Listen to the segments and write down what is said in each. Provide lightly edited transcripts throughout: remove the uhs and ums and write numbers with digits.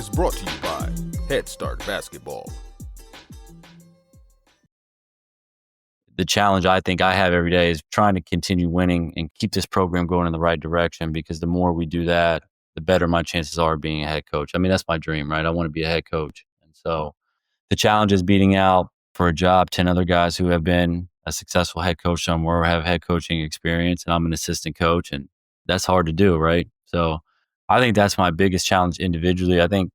is brought to you by Head Start Basketball. The challenge I think I have every day is trying to continue winning and keep this program going in the right direction, because the more we do that, the better my chances are of being a head coach. I mean, that's my dream, right? I want to be a head coach. And so the challenge is beating out for a job 10 other guys who have been a successful head coach somewhere or have head coaching experience, and I'm an assistant coach, and that's hard to do, right? So I think that's my biggest challenge individually. I think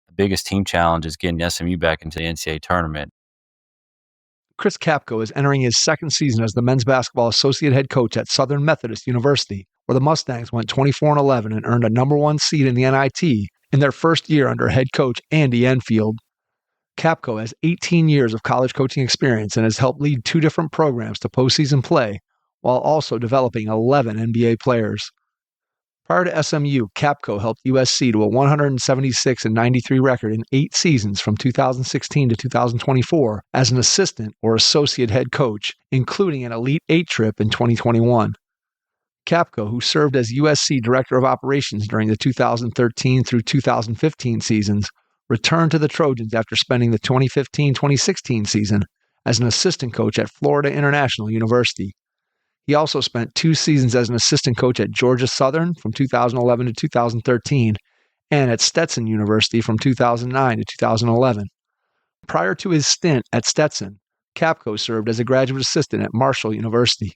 the biggest team challenge is getting SMU back into the NCAA tournament. Chris Capko is entering his second season as the men's basketball associate head coach at Southern Methodist University, where the Mustangs went 24-11 and earned a number one seed in the NIT in their first year under head coach Andy Enfield. Capko has 18 years of college coaching experience and has helped lead 2 different programs to postseason play, while also developing 11 NBA players. Prior to SMU, Capko helped USC to a 176-93 record in 8 seasons from 2016 to 2024 as an assistant or associate head coach, including an Elite 8 trip in 2021. Capko, who served as USC Director of Operations during the 2013 through 2015 seasons, returned to the Trojans after spending the 2015-2016 season as an assistant coach at Florida International University. He also spent 2 seasons as an assistant coach at Georgia Southern from 2011 to 2013 and at Stetson University from 2009 to 2011. Prior to his stint at Stetson, Capko served as a graduate assistant at Marshall University.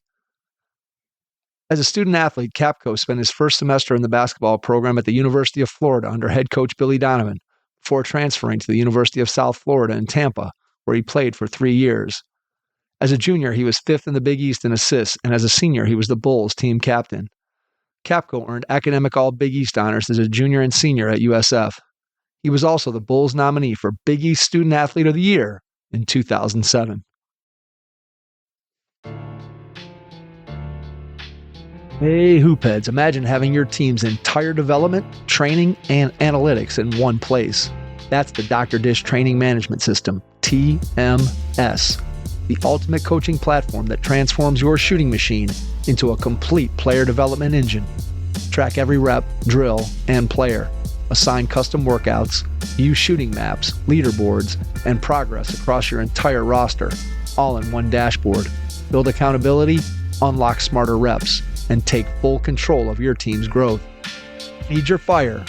As a student athlete, Capko spent his first semester in the basketball program at the University of Florida under head coach Billy Donovan before transferring to the University of South Florida in Tampa, where he played for 3 years. As a junior, he was 5th in the Big East in assists, and as a senior, he was the Bulls team captain. Capko earned academic All-Big East honors as a junior and senior at USF. He was also the Bulls nominee for Big East Student Athlete of the Year in 2007. Hey, Hoopheads, imagine having your team's entire development, training, and analytics in one place. That's the Dr. Dish Training Management System, TMS. The ultimate coaching platform that transforms your shooting machine into a complete player development engine. Track every rep, drill, and player. Assign custom workouts, use shooting maps, leaderboards, and progress across your entire roster, all in one dashboard. Build accountability, unlock smarter reps, and take full control of your team's growth. Feed your fire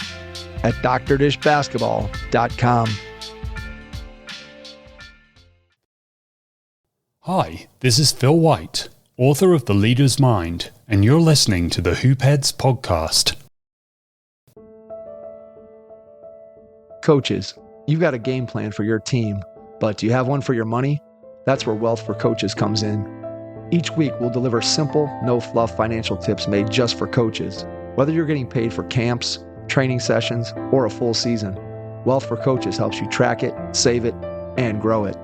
at drdishbasketball.com. Hi, this is Phil White, author of The Leader's Mind, and you're listening to the Hoopheads podcast. Coaches, you've got a game plan for your team, but do you have one for your money? That's where Wealth for Coaches comes in. Each week, we'll deliver simple, no-fluff financial tips made just for coaches. Whether you're getting paid for camps, training sessions, or a full season, Wealth for Coaches helps you track it, save it, and grow it.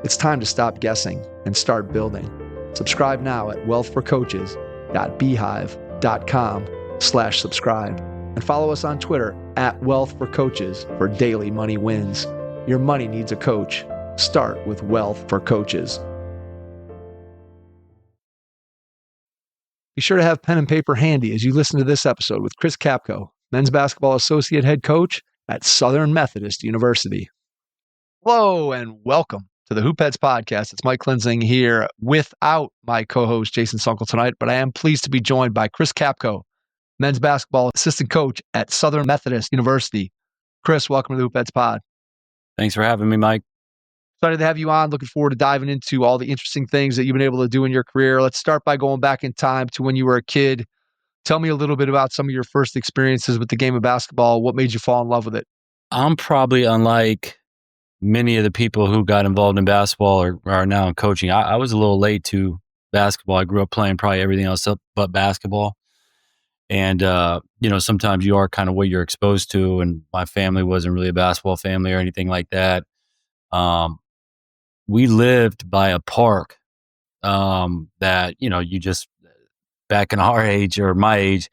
It's time to stop guessing and start building. Subscribe now at wealthforcoaches.beehive.com/subscribe and follow us on Twitter at wealthforcoaches for daily money wins. Your money needs a coach. Start with Wealth for Coaches. Be sure to have pen and paper handy as you listen to this episode with Chris Capko, men's basketball associate head coach at Southern Methodist University. Hello and welcome to the Hoopheads podcast. It's Mike Klinzing here without my co-host Jason Sunkel tonight, but I am pleased to be joined by Chris Capko, men's basketball assistant coach at Southern Methodist University. Chris, welcome to the Hoopheads pod. Thanks for having me, Mike. Excited to have you on. Looking forward to diving into all the interesting things that you've been able to do in your career. Let's start by going back in time to when you were a kid. Tell me a little bit about some of your first experiences with the game of basketball. What made you fall in love with it? I'm probably unlike many of the people who got involved in basketball or are now in coaching. I was a little late to basketball. I grew up playing probably everything else but basketball. And, sometimes you are kind of what you're exposed to. And my family wasn't really a basketball family or anything like that. We lived by a park that, you just, back in our age or my age,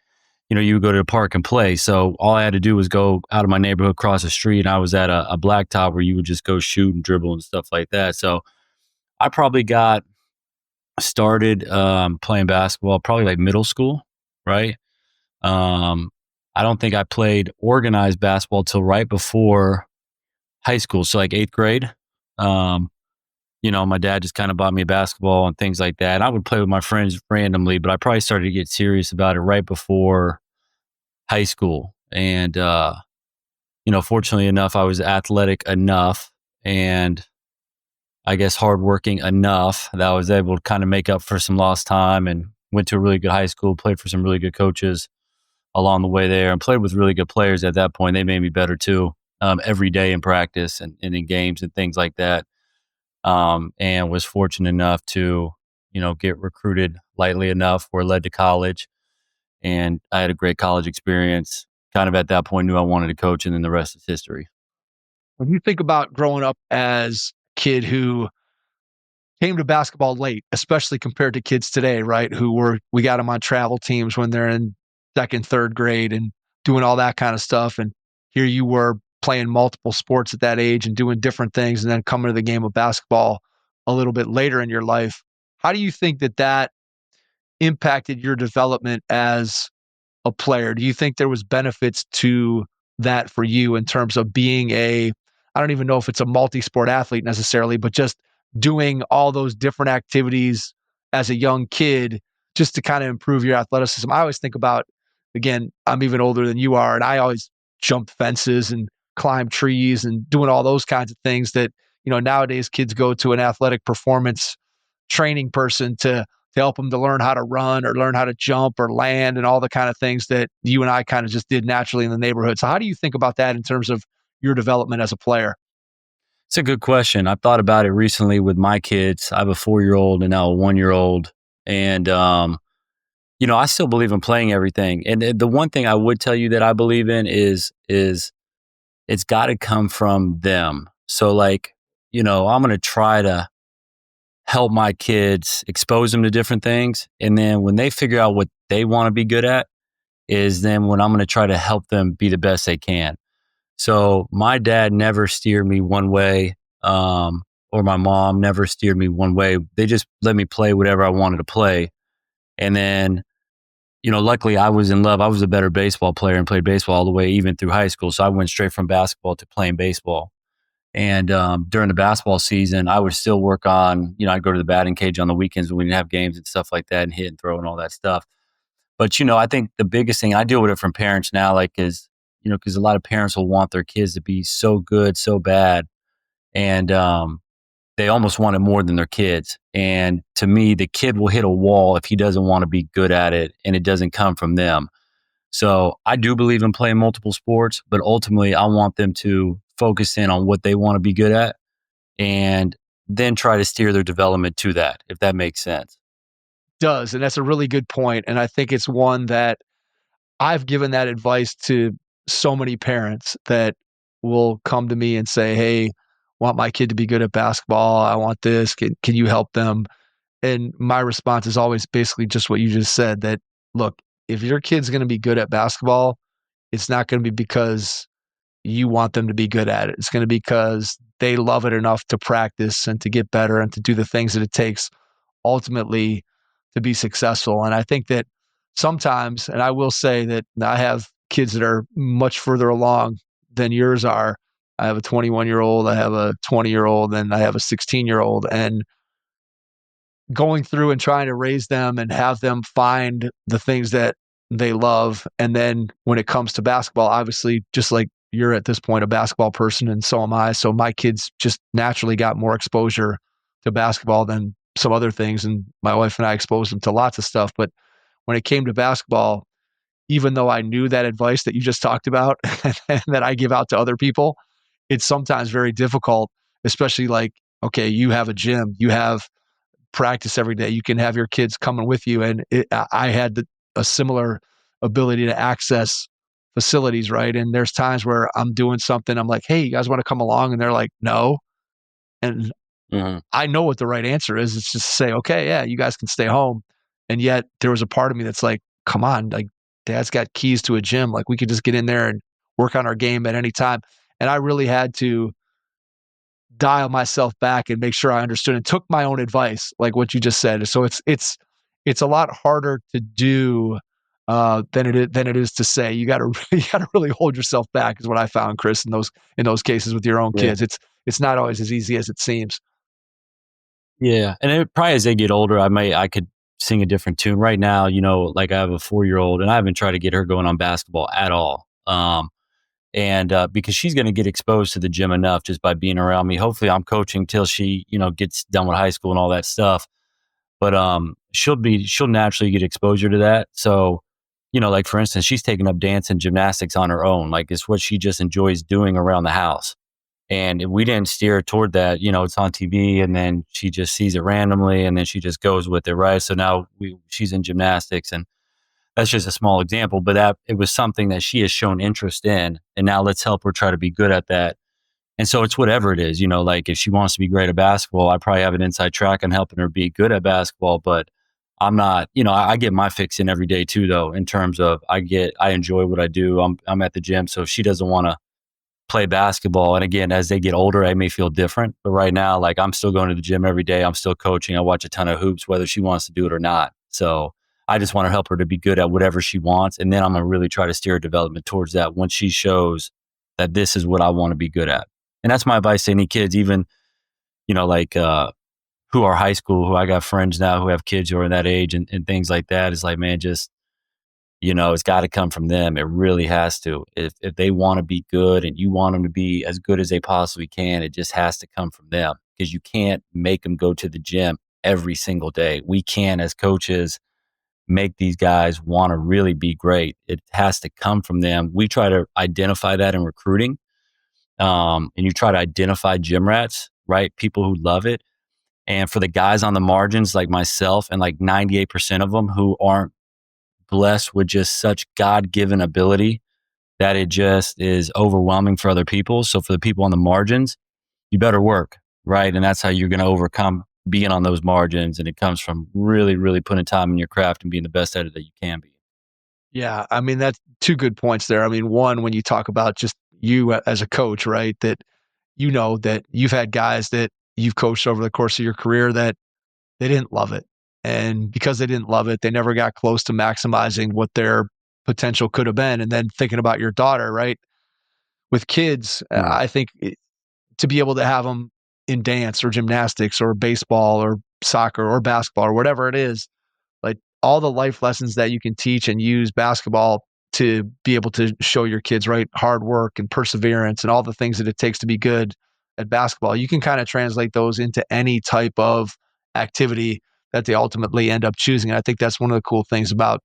you would go to the park and play. So all I had to do was go out of my neighborhood, across the street, and I was at a blacktop where you would just go shoot and dribble and stuff like that. So I probably got started playing basketball probably like middle school, right? I don't think I played organized basketball till right before high school. So like 8th grade. My dad just kind of bought me a basketball and things like that. And I would play with my friends randomly, but I probably started to get serious about it right before high school. And, fortunately enough, I was athletic enough and I guess hardworking enough that I was able to kind of make up for some lost time, and went to a really good high school, played for some really good coaches along the way there, and played with really good players at that point. They made me better too, every day in practice and in games and things like that. And was fortunate enough to, get recruited lightly enough where it led to college. And I had a great college experience. Kind of at that point knew I wanted to coach, and then the rest is history. When you think about growing up as a kid who came to basketball late, especially compared to kids today, right? We got them on travel teams when they're in second, third grade and doing all that kind of stuff. And here you were playing multiple sports at that age and doing different things, and then coming to the game of basketball a little bit later in your life. How do you think that impacted your development as a player? Do you think there was benefits to that for you in terms of being I don't even know if it's a multi-sport athlete necessarily, but just doing all those different activities as a young kid just to kind of improve your athleticism? I always think about, again, I'm even older than you are, and I always jumped fences and climbed trees and doing all those kinds of things that, nowadays kids go to an athletic performance training person to help them to learn how to run or learn how to jump or land and all the kind of things that you and I kind of just did naturally in the neighborhood. So how do you think about that in terms of your development as a player? It's a good question. I've thought about it recently with my kids. I have a 4-year-old and now a 1-year-old. And, I still believe in playing everything. And the one thing I would tell you that I believe in is it's got to come from them. So like, I'm going to try to help my kids, expose them to different things. And then when they figure out what they want to be good at is then when I'm going to try to help them be the best they can. So my dad never steered me one way, or my mom never steered me one way. They just let me play whatever I wanted to play. And then, luckily I was in love. I was a better baseball player and played baseball all the way even through high school. So I went straight from basketball to playing baseball. And during the basketball season, I would still work on, I'd go to the batting cage on the weekends when we didn't have games and stuff like that, and hit and throw and all that stuff. But, I think the biggest thing, I deal with it from parents now, is, because a lot of parents will want their kids to be so good, so bad. And they almost want it more than their kids. And to me, the kid will hit a wall if he doesn't want to be good at it and it doesn't come from them. So I do believe in playing multiple sports, but ultimately I want them to focus in on what they want to be good at and then try to steer their development to that, if that makes sense. Does. And that's a really good point. And I think it's one that I've given that advice to so many parents that will come to me and say, hey, want my kid to be good at basketball. I want this. Can you help them? And my response is always basically just what you just said, that, look, if your kid's going to be good at basketball, it's not going to be because you want them to be good at it. It's going to be because they love it enough to practice and to get better and to do the things that it takes ultimately to be successful. And I think that sometimes, and I will say that I have kids that are much further along than yours are. I have a 21-year-old, I have a 20-year-old, and I have a 16-year-old. And going through and trying to raise them and have them find the things that they love. And then when it comes to basketball, obviously, just like you're at this point a basketball person, and so am I. So my kids just naturally got more exposure to basketball than some other things. And my wife and I exposed them to lots of stuff. But when it came to basketball, even though I knew that advice that you just talked about and that I give out to other people, it's sometimes very difficult, especially like, okay, you have a gym, you have practice every day, you can have your kids coming with you. And I had a similar ability to access facilities, right? And there's times where I'm doing something, I'm like, hey, you guys want to come along? And they're like, no. And I know what the right answer is. It's just to say, okay, yeah, you guys can stay home. And yet there was a part of me that's like, come on, like dad's got keys to a gym. Like we could just get in there and work on our game at any time. And I really had to dial myself back and make sure I understood and took my own advice, like what you just said. So it's a lot harder to do than it is to say. You got to really hold yourself back, is what I found, Chris, in those cases with your own Yeah. kids. It's not always as easy as it seems. Yeah. And it, probably as they get older, I could sing a different tune. Right now, like I have a 4-year-old, and I haven't tried to get her going on basketball at all. And because she's going to get exposed to the gym enough just by being around me. Hopefully I'm coaching till she, gets done with high school and all that stuff. But she'll naturally get exposure to that. So, like for instance, she's taking up dance and gymnastics on her own. Like it's what she just enjoys doing around the house. And we didn't steer her toward that. It's on TV, and then she just sees it randomly, and then she just goes with it, right? So now she's in gymnastics, and that's just a small example, but that it was something that she has shown interest in, and now let's help her try to be good at that. And so it's whatever it is, like if she wants to be great at basketball, I probably have an inside track on helping her be good at basketball, but I'm not, I get my fix in every day too, though, in terms of I enjoy what I do. I'm at the gym. So if she doesn't want to play basketball, and again, as they get older, I may feel different, but right now, like I'm still going to the gym every day. I'm still coaching. I watch a ton of hoops, whether she wants to do it or not. So I just want to help her to be good at whatever she wants. And then I'm going to really try to steer her development towards that once she shows that this is what I want to be good at. And that's my advice to any kids, even, like who are high school, who I got friends now who have kids who are in that age and things like that. It's like, man, just, it's got to come from them. It really has to. If they want to be good and you want them to be as good as they possibly can, it just has to come from them, because you can't make them go to the gym every single day. We can, as coaches, make these guys want to really be great. It has to come from them. We try to identify that in recruiting. And you try to identify gym rats, right? People who love it. And for the guys on the margins like myself and like 98% of them who aren't blessed with just such God-given ability that it just is overwhelming for other people. So for the people on the margins, you better work, right? And that's how you're going to overcome being on those margins. And it comes from really, really putting time in your craft and being the best at it that you can be. Yeah, I mean, that's two good points there. I mean, one, when you talk about just you as a coach, right, that that you've had guys that you've coached over the course of your career that they didn't love it. And because they didn't love it, they never got close to maximizing what their potential could have been. And then thinking about your daughter, right, with kids, I think to be able to have them in dance or gymnastics or baseball or soccer or basketball or whatever it is, like all the life lessons that you can teach and use basketball to be able to show your kids, right, hard work and perseverance and all the things that it takes to be good at basketball, you can kind of translate those into any type of activity that they ultimately end up choosing. And I think that's one of the cool things about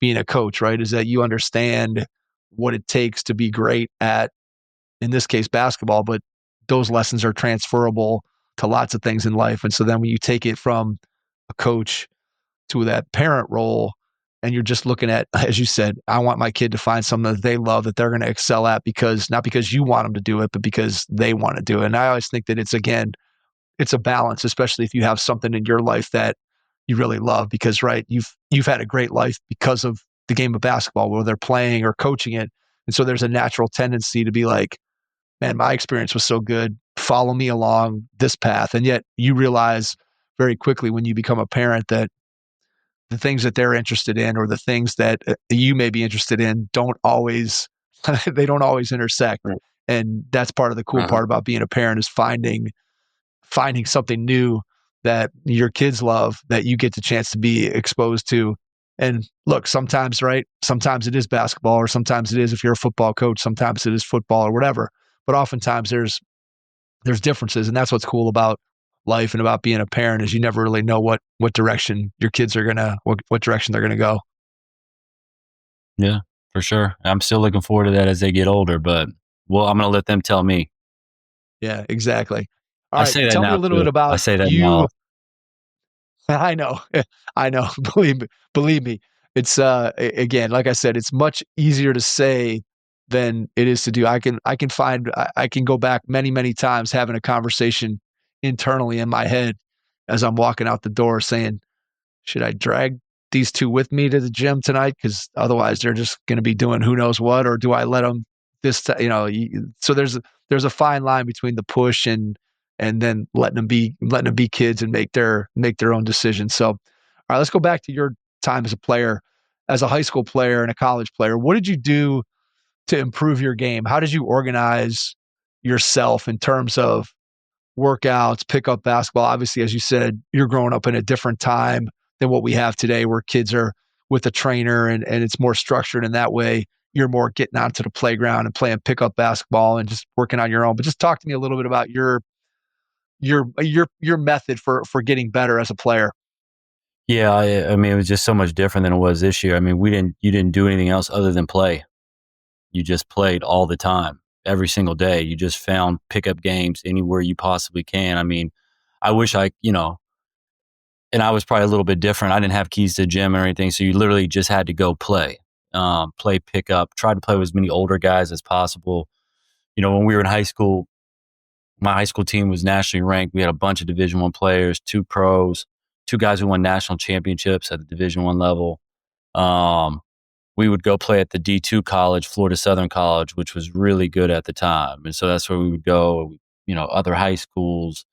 being a coach, right, is that you understand what it takes to be great at, in this case, basketball, but those lessons are transferable to lots of things in life. And so then when you take it from a coach to that parent role, and you're just looking at, as you said, I want my kid to find something that they love, that they're going to excel at, because not because you want them to do it, but because they want to do it. And I always think that it's a balance, especially if you have something in your life that you really love, because right, you've had a great life because of the game of basketball, whether they're playing or coaching it. And so there's a natural tendency to be like, man, my experience was so good, follow me along this path. And yet you realize very quickly when you become a parent that the things that they're interested in or the things that you may be interested in don't always they don't always intersect. Right. And that's part of the cool part about being a parent, is finding something new that your kids love, that you get the chance to be exposed to. And look, sometimes, right, sometimes it is basketball, or sometimes it is, if you're a football coach, sometimes it is football or whatever. But oftentimes there's differences, and that's what's cool about life and about being a parent, is you never really know what direction your kids are gonna what direction they're gonna go. Yeah, for sure. I'm still looking forward to that as they get older, but I'm going to let them tell me. Yeah, exactly. All I right, say that tell me now a little too. bit I about say that you. now. I know, I know. Believe me. It's again, like I said, it's much easier to say than it is to do. I can go back many times having a conversation internally in my head as I'm walking out the door, saying, should I drag these two with me to the gym tonight? Because otherwise they're just going to be doing who knows what. Or do I let them so there's a fine line between the push and then letting them be kids and make their own decisions. So, all right, let's go back to your time as a player. as a high school player and a college player, what did you do to improve your game? How did you organize yourself in terms of workouts, pickup basketball? Obviously, as you said, you're growing up in a different time than what we have today, where kids are with a trainer and it's more structured in that way. You're more getting onto the playground and playing pickup basketball and just working on your own. But just talk to me a little bit about your method for getting better as a player. Yeah, I mean, it was just so much different than it was this year. I mean, you didn't do anything else other than play. You just played all the time, every single day. You just found pickup games anywhere you possibly can. I mean, I wish and I was probably a little bit different. I didn't have keys to the gym or anything, so you literally just had to go play, play pickup, try to play with as many older guys as possible. When we were in high school, my high school team was nationally ranked. We had a bunch of Division I players, 2 pros, 2 guys who won national championships at the Division I level. We would go play at the D2 college, Florida Southern College, which was really good at the time. And so that's where we would go, other high schools.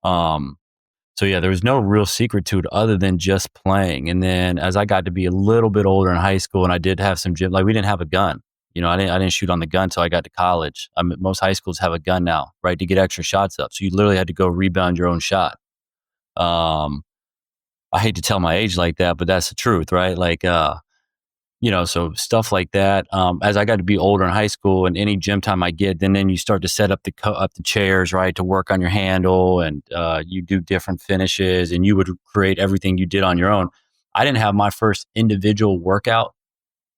So yeah, there was no real secret to it other than just playing. And then as I got to be a little bit older in high school, and I did have some gym, like we didn't have a gun. I didn't shoot on the gun until I got to college. Most high schools have a gun now, right, to get extra shots up. So you literally had to go rebound your own shot. I hate to tell my age like that, but that's the truth, right? Like, so stuff like that. As I got to be older in high school, and any gym time I get, then you start to set up the chairs, right, to work on your handle, and you do different finishes, and you would create everything you did on your own. I didn't have my first individual workout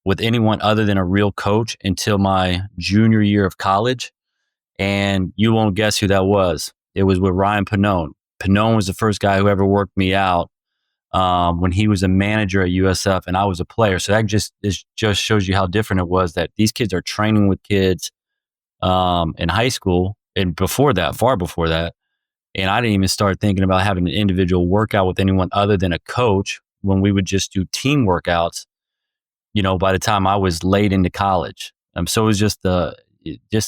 with anyone other than a real coach until my junior year of college, and you won't guess who that was. It was with Ryan Pannone. Pannone was the first guy who ever worked me out. When he was a manager at USF and I was a player. So that just shows you how different it was, that these kids are training with kids in high school and far before that. And I didn't even start thinking about having an individual workout with anyone other than a coach when we would just do team workouts, by the time I was late into college. So it was just the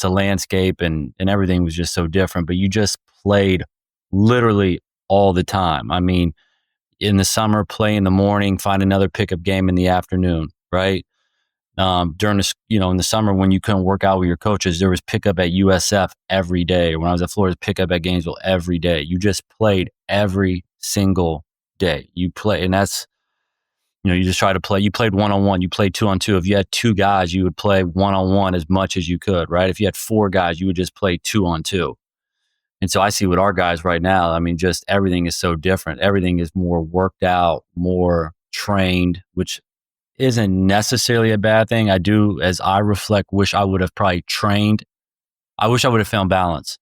landscape and everything was just so different, but you just played literally all the time. I mean, in the summer, play in the morning, find another pickup game in the afternoon, right? During in the summer when you couldn't work out with your coaches, there was pickup at USF every day. When I was at Florida, pickup at Gainesville every day. You just played every single day. You play, and that's, you just try to play. You played one-on-one, you played 2-on-2. If you had 2 guys, you would play one-on-one as much as you could, right? If you had 4 guys, you would just play 2-on-2. And so I see with our guys right now, I mean, just everything is so different. Everything is more worked out, more trained, which isn't necessarily a bad thing. I do, as I reflect, wish I would have probably trained. I wish I would have found balance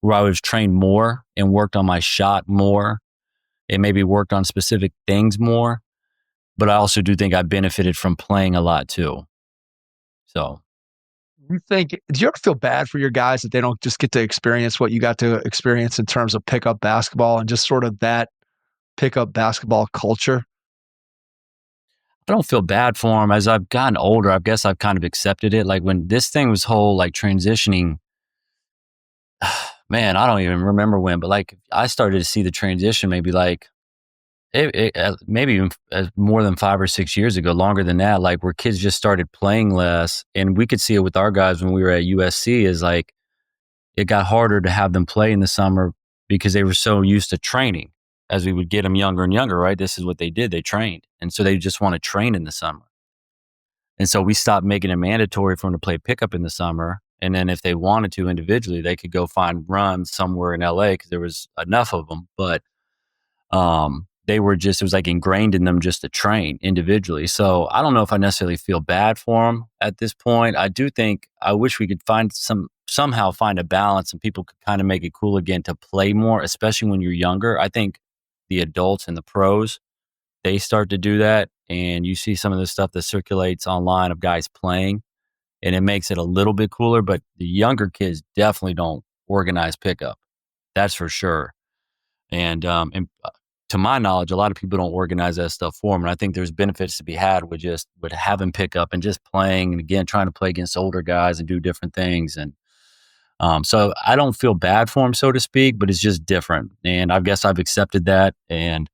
where I would have trained more and worked on my shot more and maybe worked on specific things more. But I also do think I benefited from playing a lot too. So. Do you ever feel bad for your guys that they don't just get to experience what you got to experience in terms of pickup basketball and just sort of that pickup basketball culture? I don't feel bad for them. As I've gotten older, I guess I've kind of accepted it. Like when this thing was whole, like transitioning, man, I don't even remember when, but like I started to see the transition maybe like maybe even more than 5 or 6 years ago, longer than that, like where kids just started playing less. And we could see it with our guys when we were at USC, is like it got harder to have them play in the summer because they were so used to training. As we would get them younger and younger, right? This is what they did. They trained. And so they just want to train in the summer. And so we stopped making it mandatory for them to play pickup in the summer. And then if they wanted to individually, they could go find runs somewhere in LA because there was enough of them. But it was like ingrained in them just to train individually. So I don't know if I necessarily feel bad for them at this point. I do think I wish we could somehow find a balance and people could kind of make it cool again to play more, especially when you're younger. I think the adults and the pros, they start to do that. And you see some of the stuff that circulates online of guys playing, and it makes it a little bit cooler. But the younger kids definitely don't organize pickup. That's for sure. And to my knowledge, a lot of people don't organize that stuff for them. And I think there's benefits to be had with having pickup and just playing, and again, trying to play against older guys and do different things. And so I don't feel bad for them, so to speak, but it's just different. And I guess I've accepted that. And,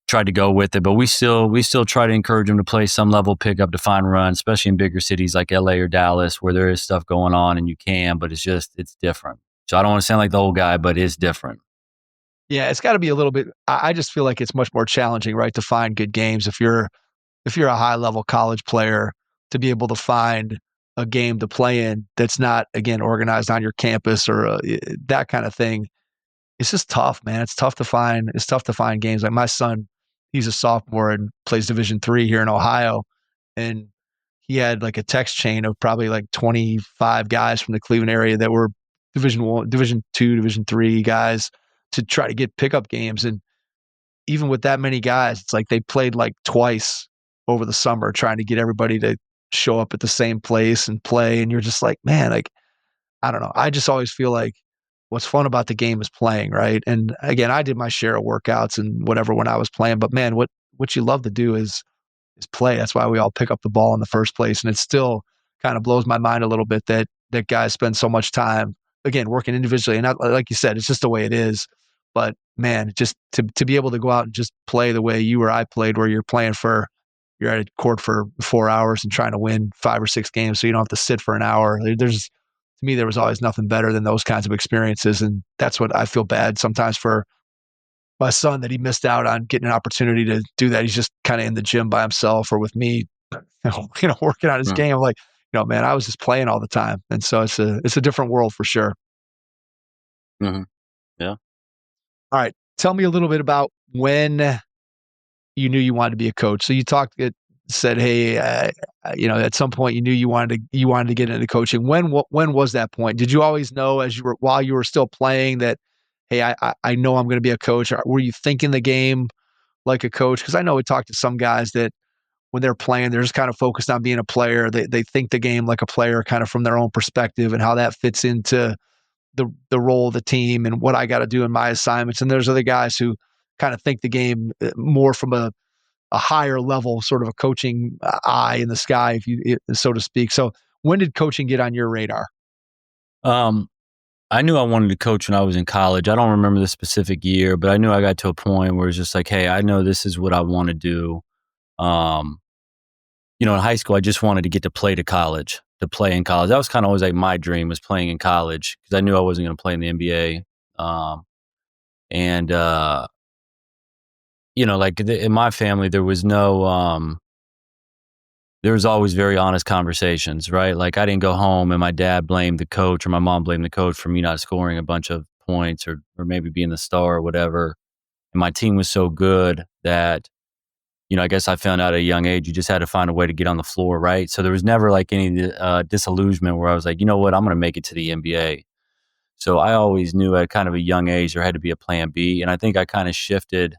tried to go with it, but we still try to encourage them to play some level pickup to find runs, especially in bigger cities like LA or Dallas, where there is stuff going on and you can, but it's different. So I don't want to sound like the old guy, but it's different. Yeah, it's got to be a little bit. I just feel like it's much more challenging, right, to find good games if you're a high level college player, to be able to find a game to play in that's not, again, organized on your campus or that kind of thing. It's just tough, man. It's tough to find. It's tough to find games. Like my son, he's a sophomore and plays Division III here in Ohio, and he had like a text chain of probably like 25 guys from the Cleveland area that were Division One, Division II, Division III guys to try to get pickup games. And even with that many guys, it's like they played like twice over the summer trying to get everybody to show up at the same place and play. And you're just like, man, like, I don't know. I just always feel like what's fun about the game is playing, right? And again, I did my share of workouts and whatever when I was playing, but man, what you love to do is play. That's why we all pick up the ball in the first place. And it still kind of blows my mind a little bit that guys spend so much time, again, working individually. And not, like you said, it's just the way it is. But man, just to be able to go out and just play the way you or I played, where you're at a court for 4 hours and trying to win 5 or 6 games so you don't have to sit for an hour. To me, there was always nothing better than those kinds of experiences. And that's what I feel bad sometimes for my son, that he missed out on getting an opportunity to do that. He's just kind of in the gym by himself or with me, working on his game. I'm like, man, I was just playing all the time. And so it's a different world for sure. Mm-hmm. Yeah. All right. Tell me a little bit about when you knew you wanted to be a coach. So you said, hey, at some point you knew you wanted to get into coaching. When was that point? Did you always know while you were still playing that, hey, I know I'm going to be a coach? Or were you thinking the game like a coach? Because I know we talked to some guys that when they're playing, they're just kind of focused on being a player. They think the game like a player, kind of from their own perspective and how that fits into the role of the team and what I got to do in my assignments. And there's other guys who kind of think the game more from a higher level, sort of a coaching eye in the sky, so to speak. So when did coaching get on your radar? I knew I wanted to coach when I was in college. I don't remember the specific year, but I knew I got to a point where it's just like, hey, I know this is what I want to do. In high school, I just wanted to get to play in college. That was kind of always like my dream, was playing in college, because I knew I wasn't going to play in the NBA. In my family, there was there was always very honest conversations, right? Like I didn't go home and my dad blamed the coach or my mom blamed the coach for me not scoring a bunch of points or maybe being the star or whatever. And my team was so good that, I guess I found out at a young age, you just had to find a way to get on the floor, right? So there was never like any disillusionment where I was like, you know what, I'm going to make it to the NBA. So I always knew at kind of a young age there had to be a plan B. And I think I kind of shifted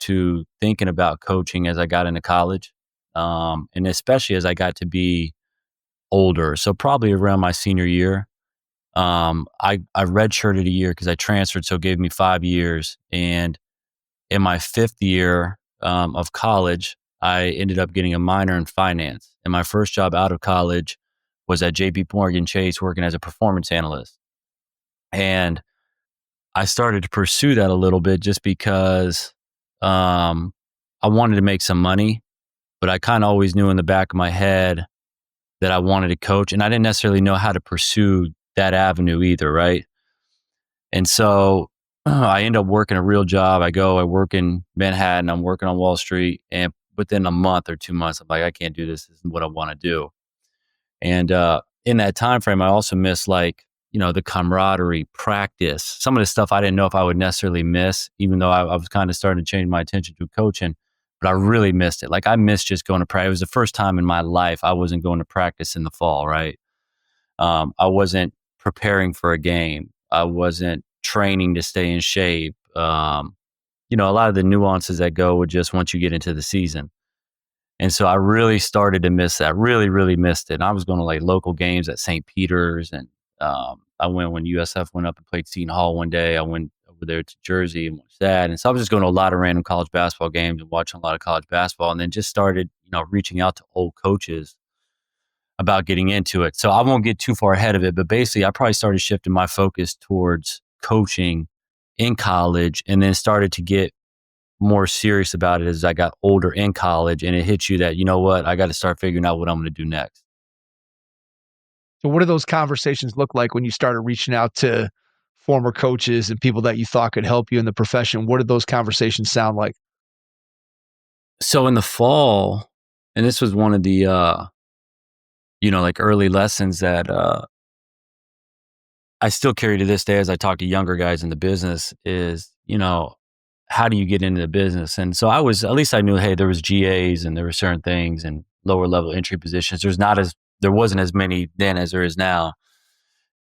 to thinking about coaching as I got into college. And especially as I got to be older. So probably around my senior year, I redshirted a year because I transferred. So it gave me 5 years. And in my 5th year of college, I ended up getting a minor in finance. And my first job out of college was at JP Morgan Chase working as a performance analyst. And I started to pursue that a little bit just because I wanted to make some money, but I kind of always knew in the back of my head that I wanted to coach, and I didn't necessarily know how to pursue that avenue either, right? And so I end up working a real job. I work in Manhattan, I'm working on Wall Street, and within a month or 2 months, I'm like, I can't do this. This isn't what I want to do. And in that time frame, I also missed the camaraderie, practice, some of the stuff I didn't know if I would necessarily miss, even though I was kind of starting to change my attention to coaching. But I really missed it. Like I missed just going to practice. It was the first time in my life I wasn't going to practice in the fall, right? I wasn't preparing for a game. I wasn't training to stay in shape. A lot of the nuances that go with just once you get into the season. And so I really started to miss that, really, really missed it. And I was going to like local games at St. Peter's. And I went when USF went up and played Seton Hall one day. I went over there to Jersey and watched that. And so I was just going to a lot of random college basketball games and watching a lot of college basketball, and then just started, reaching out to old coaches about getting into it. So I won't get too far ahead of it, but basically I probably started shifting my focus towards coaching in college, and then started to get more serious about it as I got older in college, and it hits you that, you know what, I got to start figuring out what I'm going to do next. So what do those conversations look like when you started reaching out to former coaches and people that you thought could help you in the profession? What did those conversations sound like? So in the fall, and this was one of the, like early lessons that I still carry to this day as I talk to younger guys in the business is, how do you get into the business? And so at least I knew, hey, there was GAs and there were certain things and lower level entry positions. There wasn't as many then as there is now.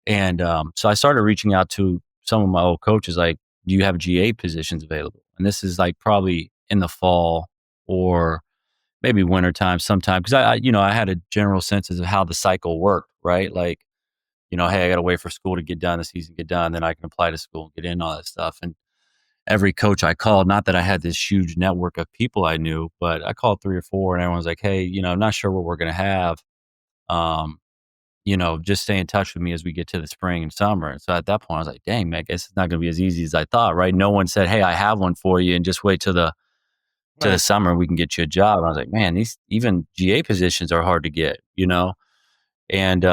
And so I started reaching out to some of my old coaches, like, do you have GA positions available? And this is like probably in the fall or maybe wintertime sometime. Cause I had a general sense of how the cycle worked, right? Like, hey, I got to wait for school to get done, the season get done, then I can apply to school and get in all that stuff. And every coach I called, not that I had this huge network of people I knew, but I called 3 or 4 and everyone's like, hey, not sure what we're going to have. Just stay in touch with me as we get to the spring and summer. And so at that point I was like, dang, man, I guess it's not going to be as easy as I thought, right? No one said, hey, I have one for you and just wait till the summer, we can get you a job. And I was like, man, these even GA positions are hard to get, and,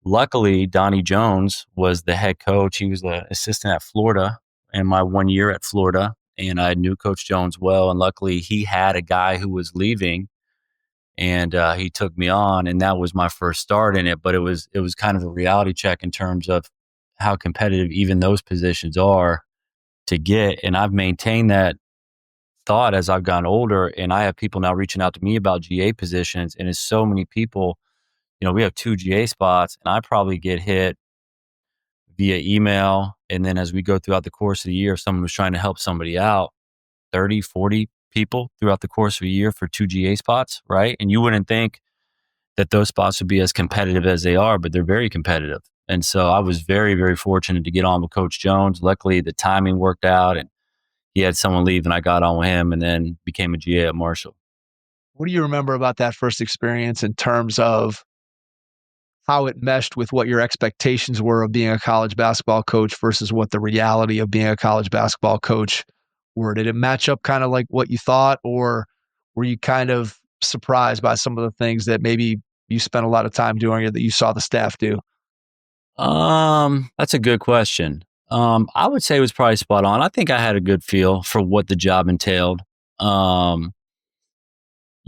luckily, Donnie Jones was the head coach. He was the assistant at Florida in my 1 year at Florida. And I knew Coach Jones well. And luckily, he had a guy who was leaving and he took me on. And that was my first start in it. But it was kind of a reality check in terms of how competitive even those positions are to get. And I've maintained that thought as I've gotten older. And I have people now reaching out to me about GA positions. And it's so many people. We have 2 GA spots and I probably get hit via email. And then as we go throughout the course of the year, if someone was trying to help somebody out, 30, 40 people throughout the course of a year for 2 GA spots, right? And you wouldn't think that those spots would be as competitive as they are, but they're very competitive. And so I was very, very fortunate to get on with Coach Jones. Luckily, the timing worked out and he had someone leave and I got on with him and then became a GA at Marshall. What do you remember about that first experience in terms of how it meshed with what your expectations were of being a college basketball coach versus what the reality of being a college basketball coach were? Did it match up kind of like what you thought, or were you kind of surprised by some of the things that maybe you spent a lot of time doing or that you saw the staff do? That's a good question. I would say it was probably spot on. I think I had a good feel for what the job entailed.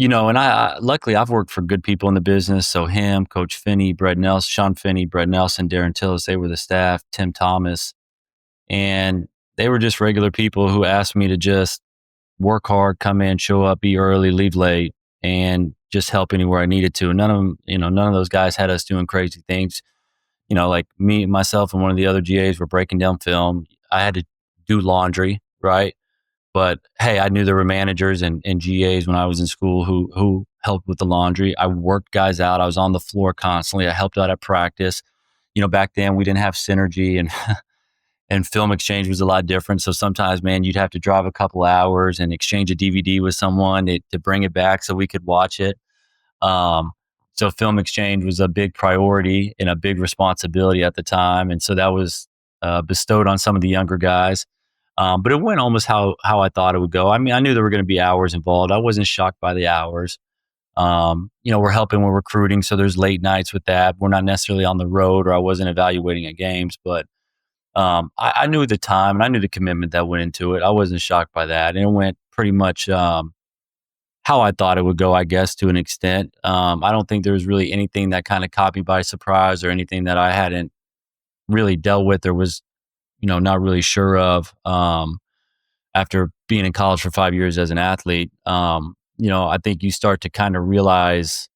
And I luckily I've worked for good people in the business. So him, Coach Finney, Brett Nelson, Sean Finney, Brett Nelson, Darren Tillis, they were the staff, Tim Thomas. And they were just regular people who asked me to just work hard, come in, show up, be early, leave late, and just help anywhere I needed to. And none of those guys had us doing crazy things. Like me, myself, and one of the other GAs were breaking down film. I had to do laundry, right? But hey, I knew there were managers and GAs when I was in school who helped with the laundry. I worked guys out. I was on the floor constantly. I helped out at practice. Back then we didn't have Synergy and and film exchange was a lot different. So sometimes, man, you'd have to drive a couple hours and exchange a DVD with someone to bring it back so we could watch it. So film exchange was a big priority and a big responsibility at the time. And so that was bestowed on some of the younger guys. But it went almost how I thought it would go. I mean, I knew there were going to be hours involved. I wasn't shocked by the hours. We're helping with recruiting. So there's late nights with that. We're not necessarily on the road or I wasn't evaluating at games, but I knew the time and I knew the commitment that went into it. I wasn't shocked by that. And it went pretty much how I thought it would go, I guess, to an extent. I don't think there was really anything that kind of caught me by surprise or anything that I hadn't really dealt with or was, not really sure of. After being in college for 5 years as an athlete, I think you start to kind of realize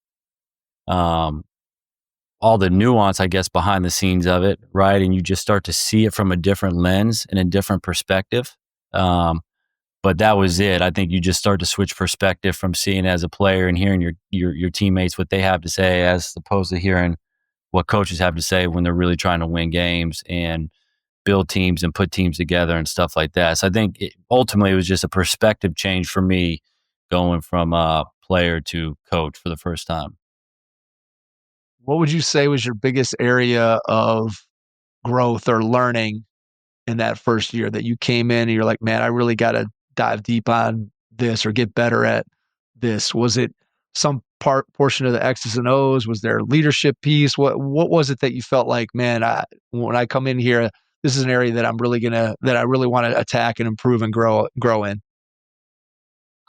all the nuance, I guess, behind the scenes of it, right? And you just start to see it from a different lens and a different perspective. But that was it. I think you just start to switch perspective from seeing as a player and hearing your teammates, what they have to say, as opposed to hearing what coaches have to say when they're really trying to win games and build teams and put teams together and stuff like that. So I think ultimately it was just a perspective change for me going from player to coach for the first time. What would you say was your biggest area of growth or learning in that first year that you came in and you're like, man, I really got to dive deep on this or get better at this? Was it some portion of the X's and O's? Was there a leadership piece? What was it that you felt like, man, when I come in here, this is an area that I really want to attack and improve and grow in?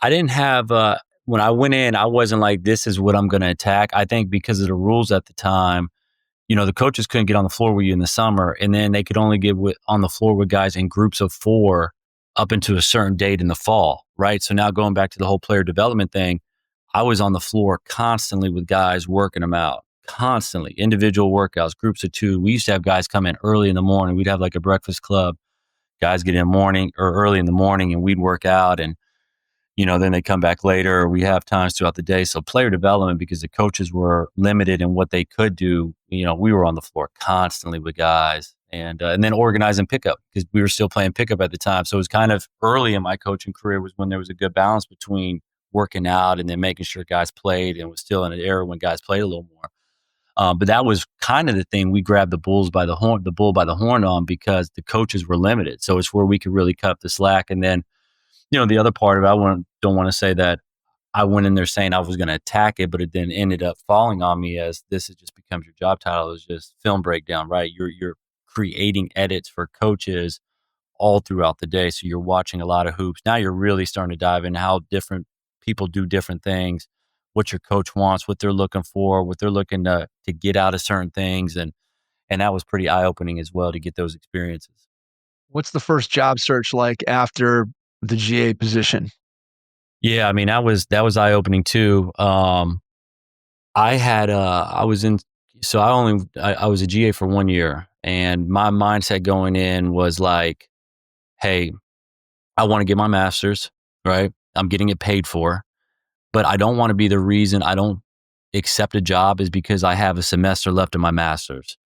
I didn't have, when I went in, I wasn't like, this is what I'm going to attack. I think because of the rules at the time, the coaches couldn't get on the floor with you in the summer, and then they could only get on the floor with guys in groups of 4 up into a certain date in the fall, right? So now going back to the whole player development thing, I was on the floor constantly with guys working them out, constantly, individual workouts, groups of 2. We used to have guys come in early in the morning. We'd have like a breakfast club. Guys get in morning or early in the morning, and we'd work out, and then they come back later. We have times throughout the day. So player development, because the coaches were limited in what they could do, we were on the floor constantly with guys, and then organizing pickup, because we were still playing pickup at the time. So it was kind of early in my coaching career was when there was a good balance between working out and then making sure guys played, and was still in an era when guys played a little more. But that was kind of the thing we grabbed the bull by the horn on, because the coaches were limited. So it's where we could really cut up the slack. And then, the other part of it, don't want to say that I went in there saying I was going to attack it, but it then ended up falling on me as this just becomes your job title, is just film breakdown, right? You're creating edits for coaches all throughout the day. So you're watching a lot of hoops. Now you're really starting to dive into how different people do different things, what your coach wants, what they're looking for, what they're looking to get out of certain things. And that was pretty eye-opening as well, to get those experiences. What's the first job search like after the GA position? Yeah, I mean, that was eye-opening too. I was a GA for 1 year, and my mindset going in was like, hey, I want to get my master's, right? I'm getting it paid for, but I don't want to be the reason I don't accept a job is because I have a semester left of my master's.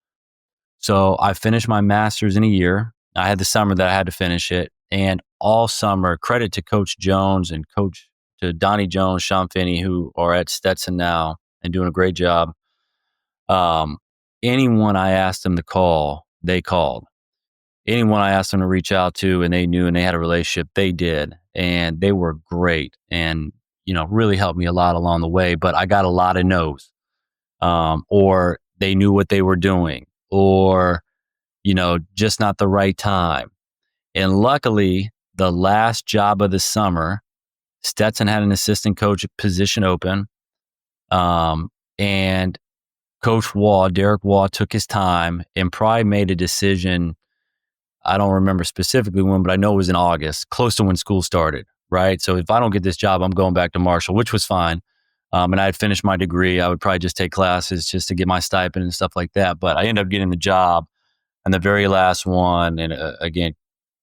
So I finished my master's in a year. I had the summer that I had to finish it, and all summer, credit to Coach Jones and to Donnie Jones, Sean Finney, who are at Stetson now and doing a great job. Anyone I asked them to call, they called. Anyone I asked them to reach out to and they knew and they had a relationship, they did. And they were great and, really helped me a lot along the way. But I got a lot of no's, or they knew what they were doing, or, just not the right time. And luckily, the last job of the summer, Stetson had an assistant coach position open. And Coach Derek Waugh, took his time and probably made a decision. I don't remember specifically when, but I know it was in August, close to when school started, right? So if I don't get this job, I'm going back to Marshall, which was fine. And I had finished my degree. I would probably just take classes just to get my stipend and stuff like that. But I ended up getting the job. And the very last one, and again,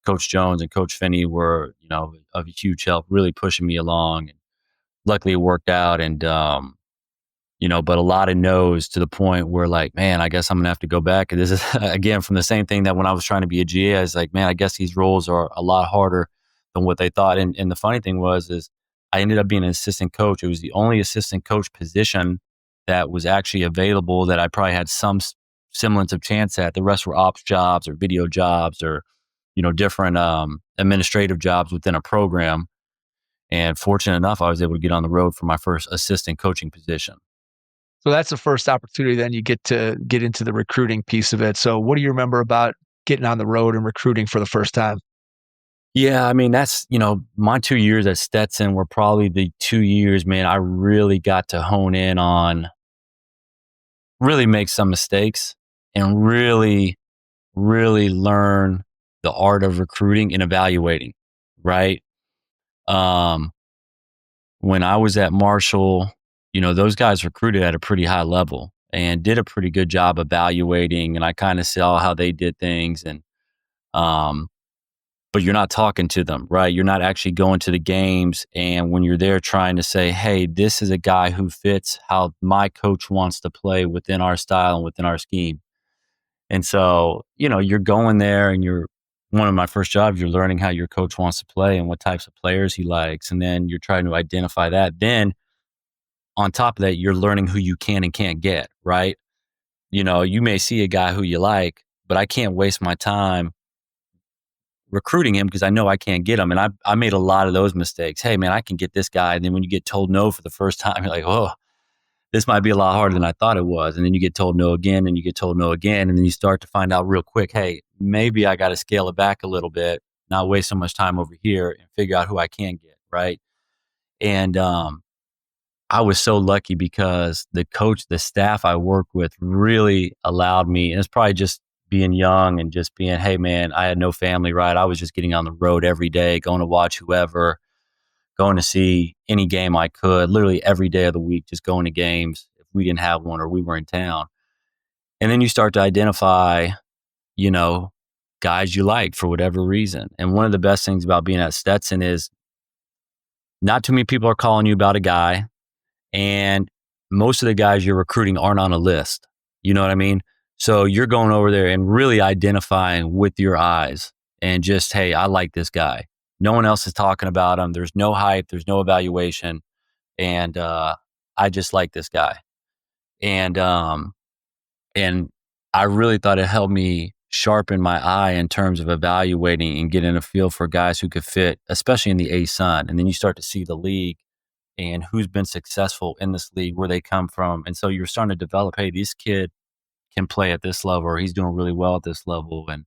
Coach Jones and Coach Finney were, of a huge help, really pushing me along. And luckily it worked out. And, but a lot of no's, to the point where like, man, I guess I'm going to have to go back. And this is, again, from the same thing that when I was trying to be a GA, I was like, man, I guess these roles are a lot harder than what they thought. And the funny thing is I ended up being an assistant coach. It was the only assistant coach position that was actually available that I probably had some semblance of chance at. The rest were ops jobs or video jobs or, different administrative jobs within a program. And fortunate enough, I was able to get on the road for my first assistant coaching position. So that's the first opportunity. Then you get to get into the recruiting piece of it. So what do you remember about getting on the road and recruiting for the first time? Yeah, I mean, that's, my 2 years at Stetson were probably the 2 years, man, I really got to hone in on, really make some mistakes and really, really learn the art of recruiting and evaluating, right? When I was at Marshall, those guys recruited at a pretty high level and did a pretty good job evaluating. And I kind of saw how they did things. And, but you're not talking to them, right? You're not actually going to the games. And when you're there trying to say, hey, this is a guy who fits how my coach wants to play within our style and within our scheme. And so, you're going there and one of my first jobs, you're learning how your coach wants to play and what types of players he likes. And then you're trying to identify that. Then on top of that, you're learning who you can and can't get, right? You may see a guy who you like, but I can't waste my time recruiting him because I know I can't get him. And I made a lot of those mistakes. Hey, man, I can get this guy. And then when you get told no for the first time, you're like, oh, this might be a lot harder than I thought it was. And then you get told no again, and you get told no again. And then you start to find out real quick, hey, maybe I got to scale it back a little bit, not waste so much time over here and figure out who I can get, right? And I was so lucky because the staff I worked with really allowed me, and it's probably just being young and just being, hey, man, I had no family, right? I was just getting on the road every day, going to watch whoever, going to see any game I could, literally every day of the week, just going to games if we didn't have one or we were in town. And then you start to identify, guys you like for whatever reason. And one of the best things about being at Stetson is not too many people are calling you about a guy. And most of the guys you're recruiting aren't on a list. You know what I mean? So you're going over there and really identifying with your eyes and just, hey, I like this guy. No one else is talking about him. There's no hype. There's no evaluation. And I just like this guy. And I really thought it helped me sharpen my eye in terms of evaluating and getting a feel for guys who could fit, especially in the ASUN. And then you start to see the league and who's been successful in this league, where they come from. And so you're starting to develop, hey, this kid can play at this level, or he's doing really well at this level. And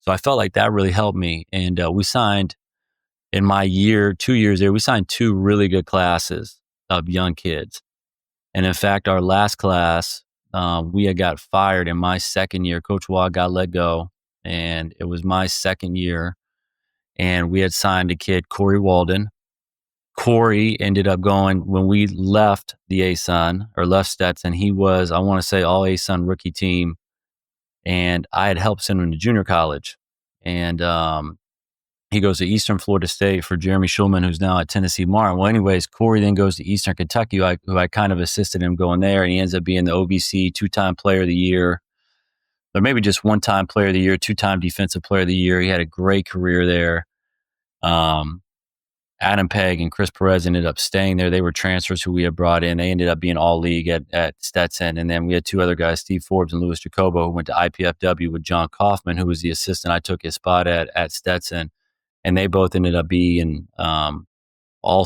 so I felt like that really helped me. And we signed in my 2 years there, we signed 2 really good classes of young kids. And in fact, our last class, we had got fired in my second year. Coach Waugh got let go, and it was my second year. And we had signed a kid, Corey Walden. Corey ended up going, when we left the ASUN or left Stetson, he was, I want to say, all ASUN rookie team. And I had helped send him to junior college. And he goes to Eastern Florida State for Jeremy Schulman, who's now at Tennessee Martin. Well, anyways, Corey then goes to Eastern Kentucky, who I kind of assisted him going there. And he ends up being the OVC 2-time player of the year, or maybe just 1-time player of the year, 2-time defensive player of the year. He had a great career there. Adam Pegg and Chris Perez ended up staying there. They were transfers who we had brought in. They ended up being all league at Stetson. And then we had 2 other guys, Steve Forbes and Louis Jacobo, who went to IPFW with John Kaufman, who was the assistant I took his spot at Stetson. And they both ended up being I'm trying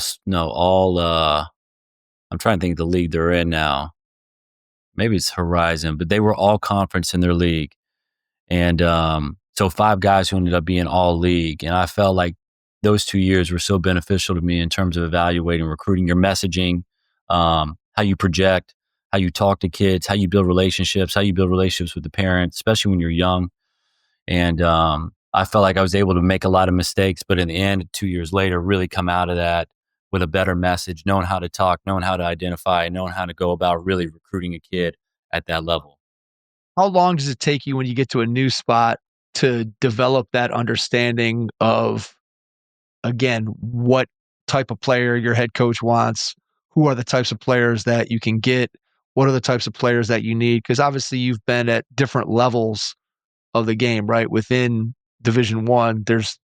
to think of the league they're in now. Maybe it's Horizon, but they were all conference in their league. And so 5 guys who ended up being all league. And I felt like those 2 years were so beneficial to me in terms of evaluating, recruiting, your messaging, how you project, how you talk to kids, how you build relationships with the parents, especially when you're young. And I felt like I was able to make a lot of mistakes, but in the end, 2 years later, really come out of that with a better message, knowing how to talk, knowing how to identify, knowing how to go about really recruiting a kid at that level. How long does it take you when you get to a new spot to develop that understanding of, again, what type of player your head coach wants? Who are the types of players that you can get? What are the types of players that you need? Because obviously you've been at different levels of the game, right? Within Division I, there's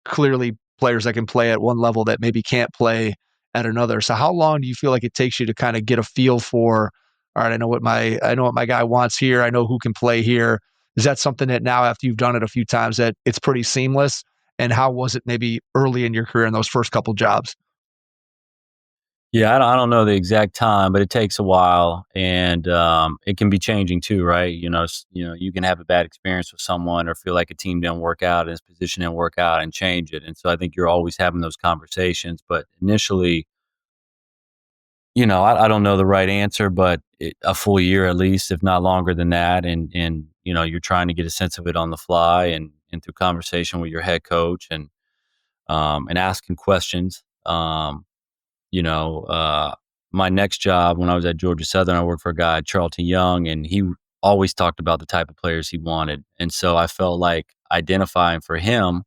clearly players that can play at one level that maybe can't play at another. So how long do you feel like it takes you to kind of get a feel for, all right, I know what my guy wants here. I know who can play here. Is that something that now, after you've done it a few times, that it's pretty seamless? And how was it maybe early in your career in those first couple jobs? Yeah, I don't know the exact time, but it takes a while, and it can be changing too, right? You can have a bad experience with someone or feel like a team didn't work out and his position didn't work out and change it. And so I think you're always having those conversations. But initially, I don't know the right answer, but a full year at least, if not longer than that. And you're trying to get a sense of it on the fly and through conversation with your head coach and asking questions. My next job when I was at Georgia Southern, I worked for a guy, Charlton Young, and he always talked about the type of players he wanted. And so I felt like identifying for him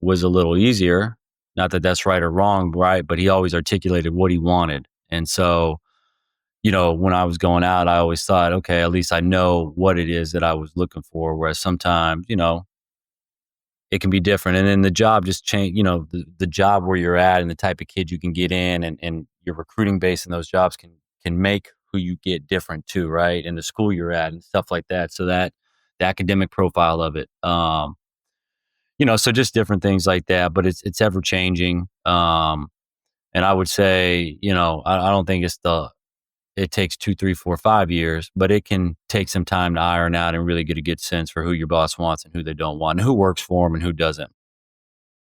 was a little easier. Not that that's right or wrong, right? But he always articulated what he wanted. And so, when I was going out, I always thought, okay, at least I know what it is that I was looking for. Whereas sometimes, it can be different. And then the job just changed, the job where you're at and the type of kid you can get in and your recruiting base in those jobs can make who you get different too, right? And the school you're at and stuff like that. So that the academic profile of it, So just different things like that, but it's ever changing. And I would say, I don't think it takes 2, 3, 4, 5 years, but it can take some time to iron out and really get a good sense for who your boss wants and who they don't want and who works for them and who doesn't.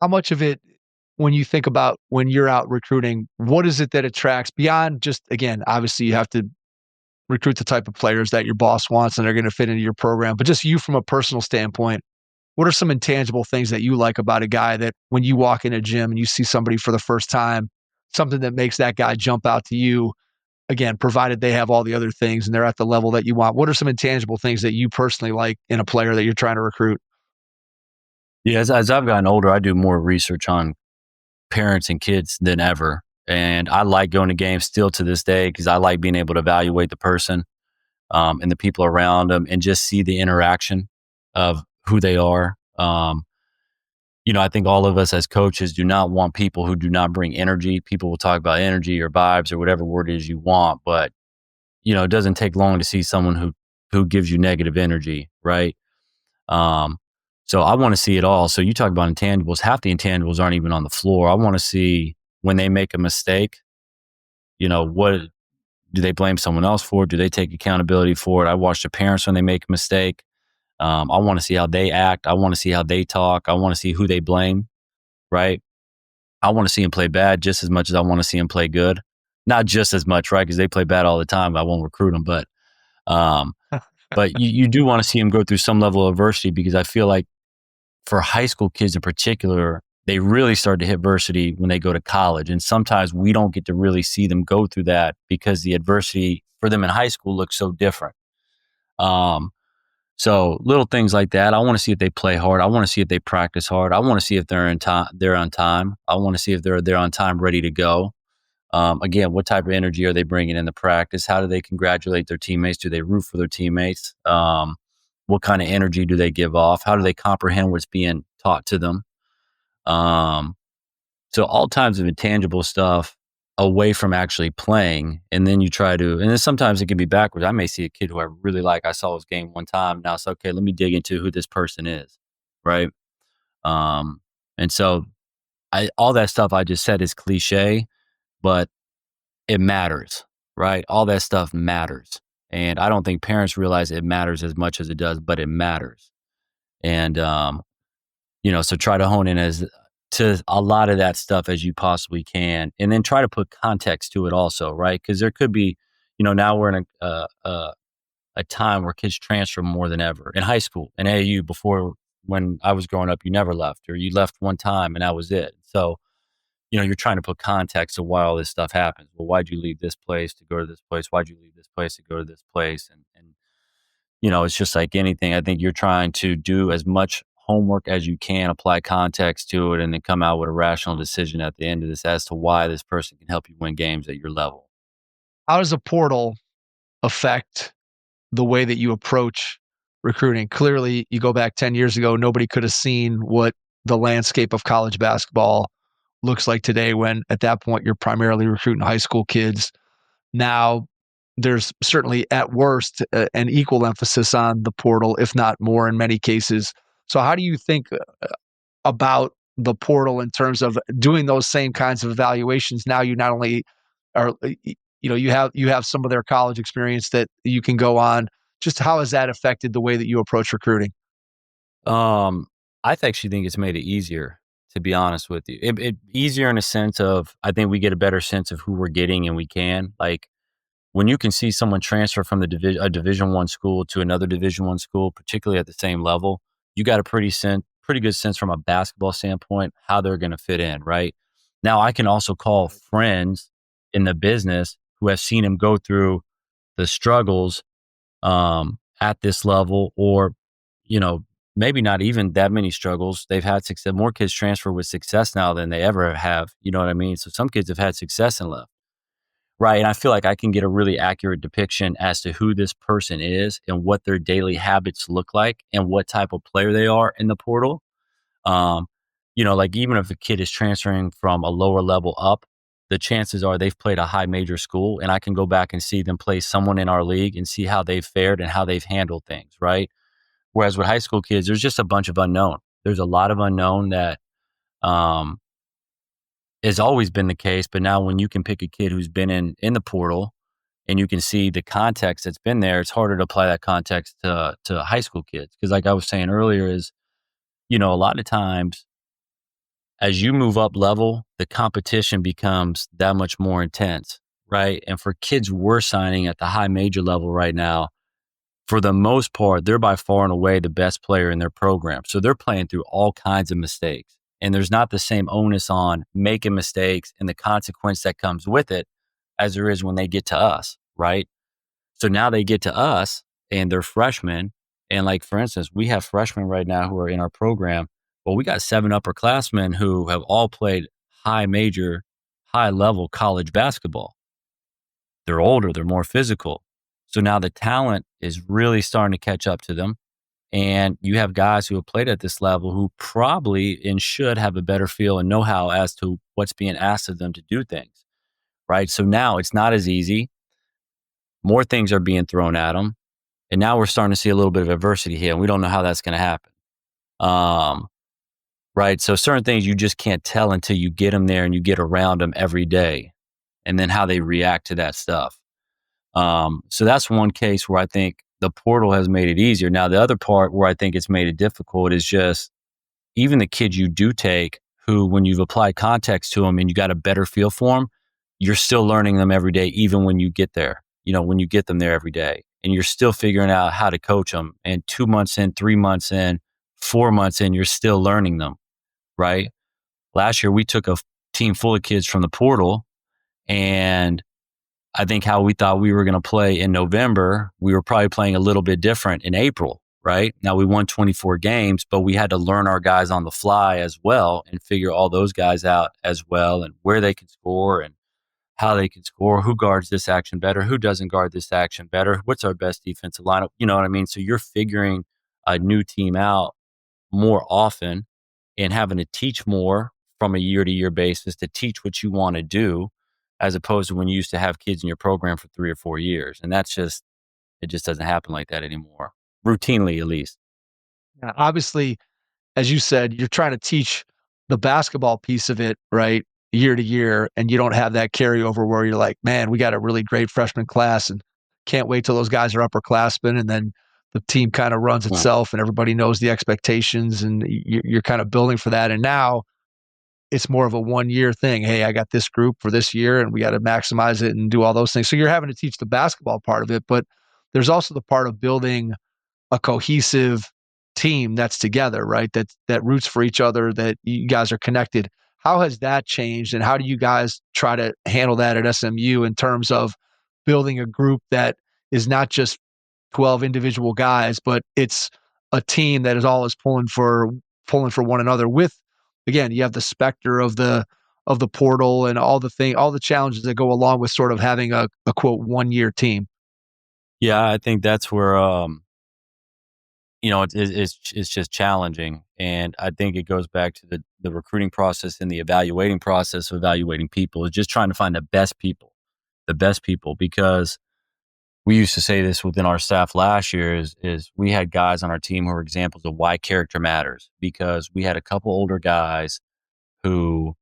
How much of it, when you think about when you're out recruiting, what is it that attracts beyond just, again, obviously you have to recruit the type of players that your boss wants and they're going to fit into your program, but just you from a personal standpoint, what are some intangible things that you like about a guy that when you walk in a gym and you see somebody for the first time, something that makes that guy jump out to you, again, provided they have all the other things and they're at the level that you want? What are some intangible things that you personally like in a player that you're trying to recruit? Yeah, as I've gotten older, I do more research on parents and kids than ever. And I like going to games still to this day because I like being able to evaluate the person and the people around them and just see the interaction of who they are. I think all of us as coaches do not want people who do not bring energy. People will talk about energy or vibes or whatever word it is you want, but it doesn't take long to see someone who gives you negative energy, right? So I want to see it all. So you talk about intangibles. Half the intangibles aren't even on the floor. I want to see when they make a mistake, what do they blame someone else for? Do they take accountability for it? I watch the parents when they make a mistake. I want to see how they act. I want to see how they talk. I want to see who they blame, right? I want to see them play bad just as much as I want to see them play good. Not just as much, right? Because they play bad all the time. I won't recruit them, but you do want to see them go through some level of adversity because I feel like for high school kids in particular, they really start to hit adversity when they go to college. And sometimes we don't get to really see them go through that because the adversity for them in high school looks so different. So little things like that. I want to see if they play hard. I want to see if they practice hard. I want to see if they're on time. I want to see if they're on time, ready to go. Again, what type of energy are they bringing in the practice? How do they congratulate their teammates? Do they root for their teammates? What kind of energy do they give off? How do they comprehend what's being taught to them? So all types of intangible stuff away from actually playing. And then and then sometimes it can be backwards. I may see a kid who I really like. I saw his game one time. Now it's okay. Let me dig into who this person is. Right. And so all that stuff I just said is cliche, but it matters, right? All that stuff matters. And I don't think parents realize it matters as much as it does, but it matters. And, so try to hone in to a lot of that stuff as you possibly can. And then try to put context to it also, right? Because there could be, now we're in a time where kids transfer more than ever. In high school, in AAU, before when I was growing up, you never left or you left one time and that was it. So, you're trying to put context to why all this stuff happens. Well, why'd you leave this place to go to this place? Why'd you leave this place to go to this place? And it's just like anything. I think you're trying to do as much homework as you can, apply context to it, and then come out with a rational decision at the end of this as to why this person can help you win games at your level. How does a portal affect the way that you approach recruiting? Clearly, you go back 10 years ago, nobody could have seen what the landscape of college basketball looks like today when at that point you're primarily recruiting high school kids. Now, there's certainly at worst an equal emphasis on the portal, if not more in many cases. So how do you think about the portal in terms of doing those same kinds of evaluations? Now you not only are, you have some of their college experience that you can go on. Just how has that affected the way that you approach recruiting? I actually think it's made it easier, to be honest with you. It easier in a sense of, I think we get a better sense of who we're getting, and we can, like, when you can see someone transfer from a Division I school to another Division I school, particularly at the same level, you got a pretty good sense from a basketball standpoint how they're going to fit in, right? Now, I can also call friends in the business who have seen him go through the struggles at this level, or maybe not even that many struggles. They've had success. More kids transfer with success now than they ever have. You know what I mean? So some kids have had success and left. Right. And I feel like I can get a really accurate depiction as to who this person is and what their daily habits look like and what type of player they are in the portal. Like even if a kid is transferring from a lower level up, the chances are they've played a high major school, and I can go back and see them play someone in our league and see how they've fared and how they've handled things. Right. Whereas with high school kids, there's just a bunch of unknown. there's a lot of unknown that has always been the case. But now when you can pick a kid who's been in the portal and you can see the context that's been there, it's harder to apply that context to high school kids. Because like I was saying earlier is, a lot of times as you move up level, the competition becomes that much more intense, right? And for kids we're signing at the high major level right now, for the most part, they're by far and away the best player in their program. So they're playing through all kinds of mistakes. And there's not the same onus on making mistakes and the consequence that comes with it as there is when they get to us, right? So now they get to us and they're freshmen. And like, for instance, we have freshmen right now who are in our program. Well, we got 7 upperclassmen who have all played high major, high level college basketball. They're older, they're more physical. So now the talent is really starting to catch up to them. And you have guys who have played at this level who probably and should have a better feel and know-how as to what's being asked of them to do things, right? So now it's not as easy. More things are being thrown at them. And now we're starting to see a little bit of adversity here, and we don't know how that's going to happen. Right? So certain things you just can't tell until you get them there and you get around them every day, and then how they react to that stuff. So that's one case where I think the portal has made it easier. Now, the other part where I think it's made it difficult is just even the kids you do take who, when you've applied context to them and you got a better feel for them, you're still learning them every day, even when you get there, when you get them there every day, and you're still figuring out how to coach them. And 2 months in, 3 months in, 4 months in, you're still learning them, right? Last year, we took a team full of kids from the portal, and I think how we thought we were going to play in November, we were probably playing a little bit different in April, right? Now we won 24 games, but we had to learn our guys on the fly as well and figure all those guys out as well, and where they can score and how they can score, who guards this action better, who doesn't guard this action better, what's our best defensive lineup, you know what I mean? So you're figuring a new team out more often and having to teach more from a year-to-year basis to teach what you want to do, as opposed to when you used to have kids in your program for 3 or 4 years. And it just doesn't happen like that anymore, routinely at least. Yeah, obviously, as you said, you're trying to teach the basketball piece of it, right, year to year, and you don't have that carryover where you're like, man, we got a really great freshman class and can't wait till those guys are upperclassmen, and then the team kind of runs itself and everybody knows the expectations and you're kind of building for that. And now it's more of a 1-year thing. Hey, I got this group for this year and we got to maximize it and do all those things. So you're having to teach the basketball part of it, but there's also the part of building a cohesive team that's together, right? That roots for each other, that you guys are connected. How has that changed, and how do you guys try to handle that at SMU in terms of building a group that is not just 12 individual guys, but it's a team that is always pulling for one another? With, again, you have the specter of the portal and all the challenges that go along with sort of having a quote 1-year team. Yeah, I think that's where it's just challenging. And I think it goes back to the recruiting process and the evaluating process of evaluating people, is just trying to find the best people, because we used to say this within our staff last year is we had guys on our team who were examples of why character matters, because we had a couple older guys who,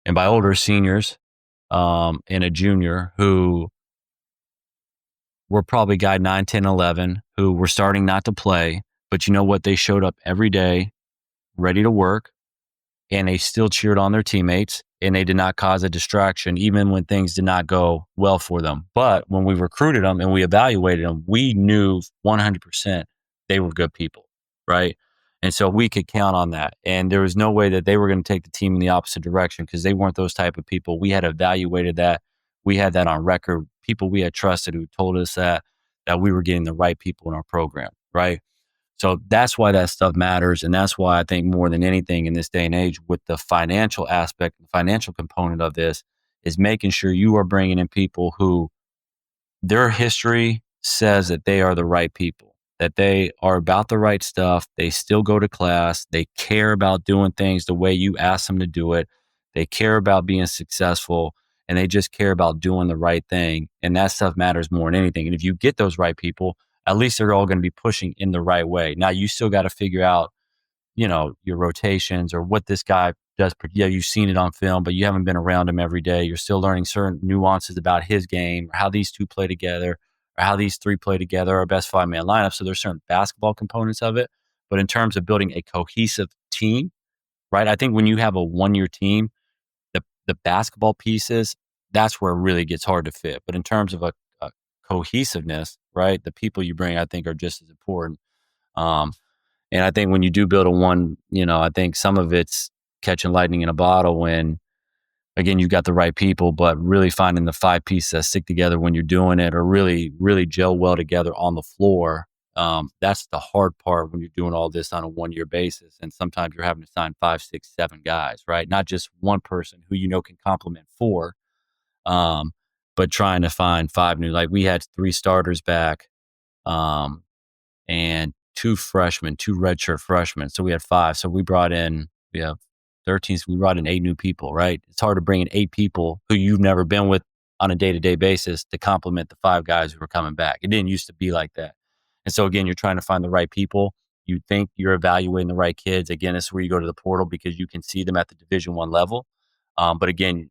and by older, seniors, and a junior who were probably guy 9, 10, 11, who were starting not to play, but you know what? They showed up every day ready to work, and they still cheered on their teammates, and they did not cause a distraction, even when things did not go well for them. But when we recruited them and we evaluated them, we knew 100% they were good people, right? And so we could count on that. And there was no way that they were going to take the team in the opposite direction, because they weren't those type of people. We had evaluated that. We had that on record. People we had trusted who told us that we were getting the right people in our program, right? So that's why that stuff matters. And that's why I think more than anything in this day and age, with the financial aspect, the financial component of this, is making sure you are bringing in people who their history says that they are the right people, that they are about the right stuff. They still go to class. They care about doing things the way you ask them to do it. They care about being successful, and they just care about doing the right thing. And that stuff matters more than anything. And if you get those right people, at least they're all going to be pushing in the right way. Now, you still got to figure out, your rotations or what this guy does. Yeah, you've seen it on film, but you haven't been around him every day. You're still learning certain nuances about his game, or how these two play together, or how these three play together, our best 5-man lineup. So there's certain basketball components of it. But in terms of building a cohesive team, right? I think when you have a one-year team, the basketball pieces, that's where it really gets hard to fit. But in terms of a cohesiveness, right? The people you bring, I think, are just as important. And I think when you do build a one, I think some of it's catching lightning in a bottle when, again, you've got the right people, but really finding the 5 pieces that stick together when you're doing it or really, really gel well together on the floor. That's the hard part when you're doing all this on a one-year basis. And sometimes you're having to sign 5, 6, 7 guys, right? Not just one person who can complement 4, but trying to find 5 new. Like we had 3 starters back and 2 freshmen, 2 redshirt freshmen. So we had 5. So we have 13. So we brought in 8 new people, right? It's hard to bring in 8 people who you've never been with on a day-to-day basis to complement the 5 guys who are coming back. It didn't used to be like that. And so again, you're trying to find the right people. You think you're evaluating the right kids. Again, this is where you go to the portal because you can see them at the Division I level. But again,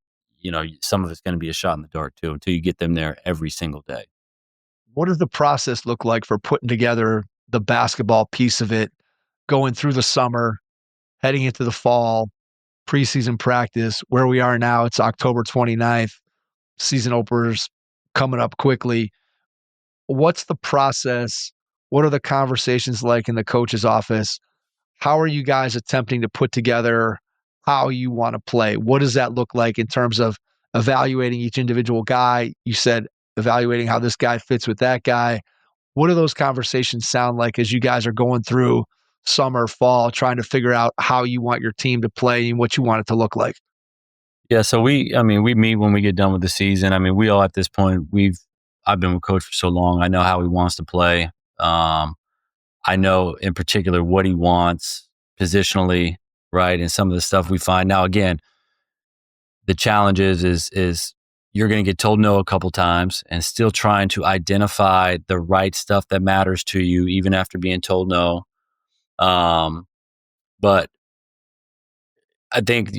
some of it's going to be a shot in the dark too until you get them there every single day. What does the process look like for putting together the basketball piece of it, going through the summer, heading into the fall, preseason practice, where we are now? It's October 29th. Season openers coming up quickly. What's the process? What are the conversations like in the coach's office? How are you guys attempting to put together how you want to play? What does that look like in terms of evaluating each individual guy? You said evaluating how this guy fits with that guy. What do those conversations sound like as you guys are going through summer, fall, trying to figure out how you want your team to play and what you want it to look like? Yeah, so we meet when we get done with the season. I mean, we all at this point, I've been with Coach for so long. I know how he wants to play. I know in particular what he wants positionally, right? And some of the stuff we find. Now, again, the challenge is you're going to get told no a couple times and still trying to identify the right stuff that matters to you, even after being told no. But I think,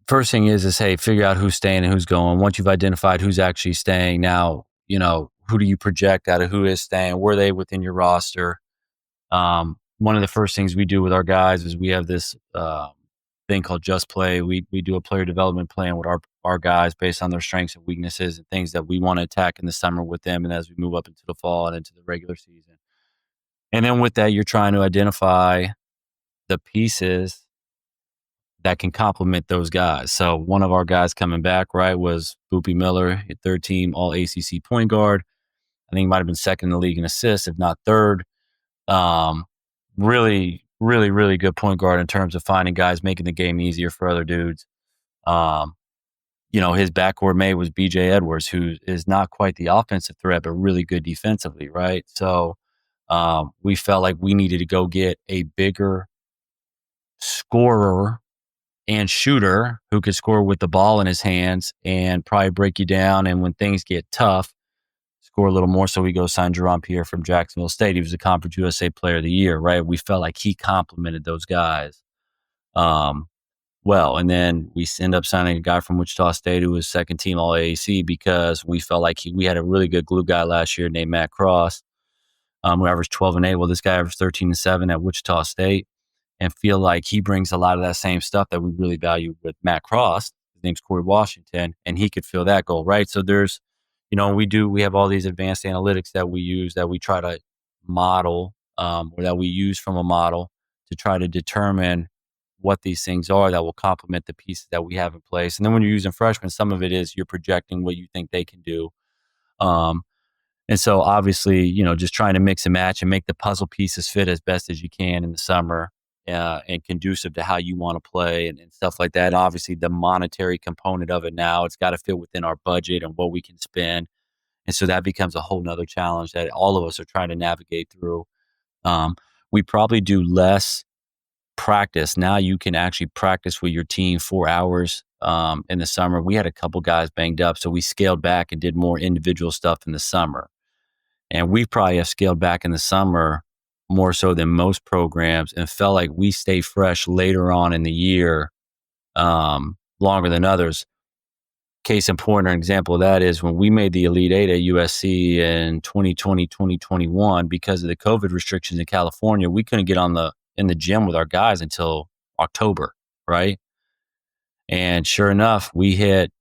first thing is, hey, figure out who's staying and who's going. Once you've identified who's actually staying, now, who do you project out of who is staying? Were they within your roster? One of the first things we do with our guys is we have this thing called Just Play. We do a player development plan with our guys based on their strengths and weaknesses and things that we want to attack in the summer with them and as we move up into the fall and into the regular season. And then with that, you're trying to identify the pieces that can complement those guys. So one of our guys coming back, right, was Boopy Miller, a 3rd-team All ACC point guard. I think he might have been 2nd in the league in assists, if not 3rd. Really, really, really good point guard in terms of finding guys, making the game easier for other dudes. His backcourt mate was BJ Edwards, who is not quite the offensive threat, but really good defensively, right? So we felt like we needed to go get a bigger scorer and shooter who could score with the ball in his hands and probably break you down. And when things get tough, score a little more. So we go sign Jerron Pierre from Jacksonville State. He was the Conference USA Player of the Year, right? We felt like he complemented those guys well. And then we end up signing a guy from Wichita State who was 2nd-team All AAC because we felt like we had a really good glue guy last year named Matt Cross, who averaged 12-8. Well, this guy averaged 13-7 at Wichita State. And feel like he brings a lot of that same stuff that we really value with Matt Cross. His name's Corey Washington, and he could fill that goal, right? So there's, we have all these advanced analytics that we use that we try to model, or that we use from a model to try to determine what these things are that will complement the pieces that we have in place. And then when you're using freshmen, some of it is you're projecting what you think they can do. And so obviously, just trying to mix and match and make the puzzle pieces fit as best as you can in the summer. And conducive to how you want to play and stuff like that. And obviously, the monetary component of it now, it's got to fit within our budget and what we can spend. And so that becomes a whole nother challenge that all of us are trying to navigate through. We probably do less practice. Now you can actually practice with your team 4 hours in the summer. We had a couple guys banged up, so we scaled back and did more individual stuff in the summer. And we probably have scaled back in the summer more so than most programs, and felt like we stay fresh later on in the year, longer than others. Case in point, or an example of that is when we made the Elite Eight at USC in 2020, 2021, because of the COVID restrictions in California, we couldn't get in the gym with our guys until October, right? And sure enough, we hit,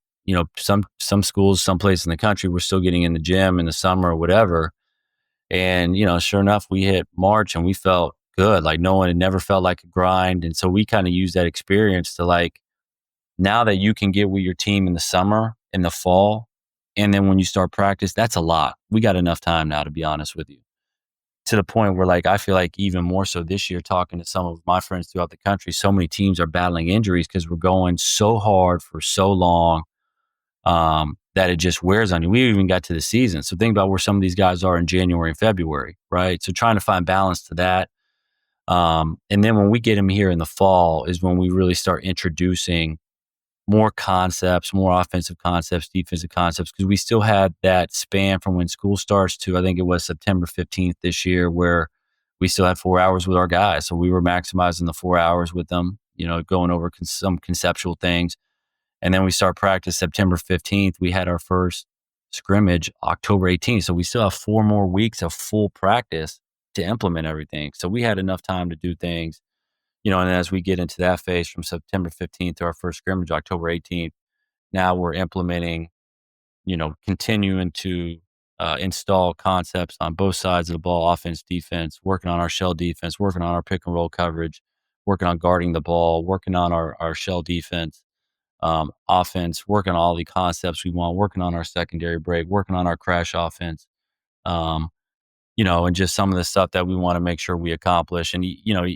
some schools, some places in the country were still getting in the gym in the summer or whatever. And, sure enough, we hit March and we felt good. Like no one had never felt like a grind. And so we kind of used that experience to like, now that you can get with your team in the summer, in the fall, and then when you start practice, that's a lot. We got enough time now, to be honest with you. To the point where like, I feel like even more so this year, talking to some of my friends throughout the country, so many teams are battling injuries because we're going so hard for so long, that it just wears on you. We even got to the season. So think about where some of these guys are in January and February, right? So trying to find balance to that. And then when we get them here in the fall is when we really start introducing more concepts, more offensive concepts, defensive concepts, because we still had that span from when school starts to, I think it was September 15th this year, where we still had 4 hours with our guys. So we were maximizing the 4 hours with them, going over some conceptual things. And then we start practice September 15th. We had our first scrimmage October 18th. So we still have 4 more weeks of full practice to implement everything. So we had enough time to do things. And as we get into that phase from September 15th to our first scrimmage, October 18th, now we're implementing, continuing to install concepts on both sides of the ball, offense, defense, working on our shell defense, working on our pick and roll coverage, working on guarding the ball, working on our shell defense, offense, working on all the concepts we want, working on our secondary break, working on our crash offense. And just some of the stuff that we want to make sure we accomplish. And,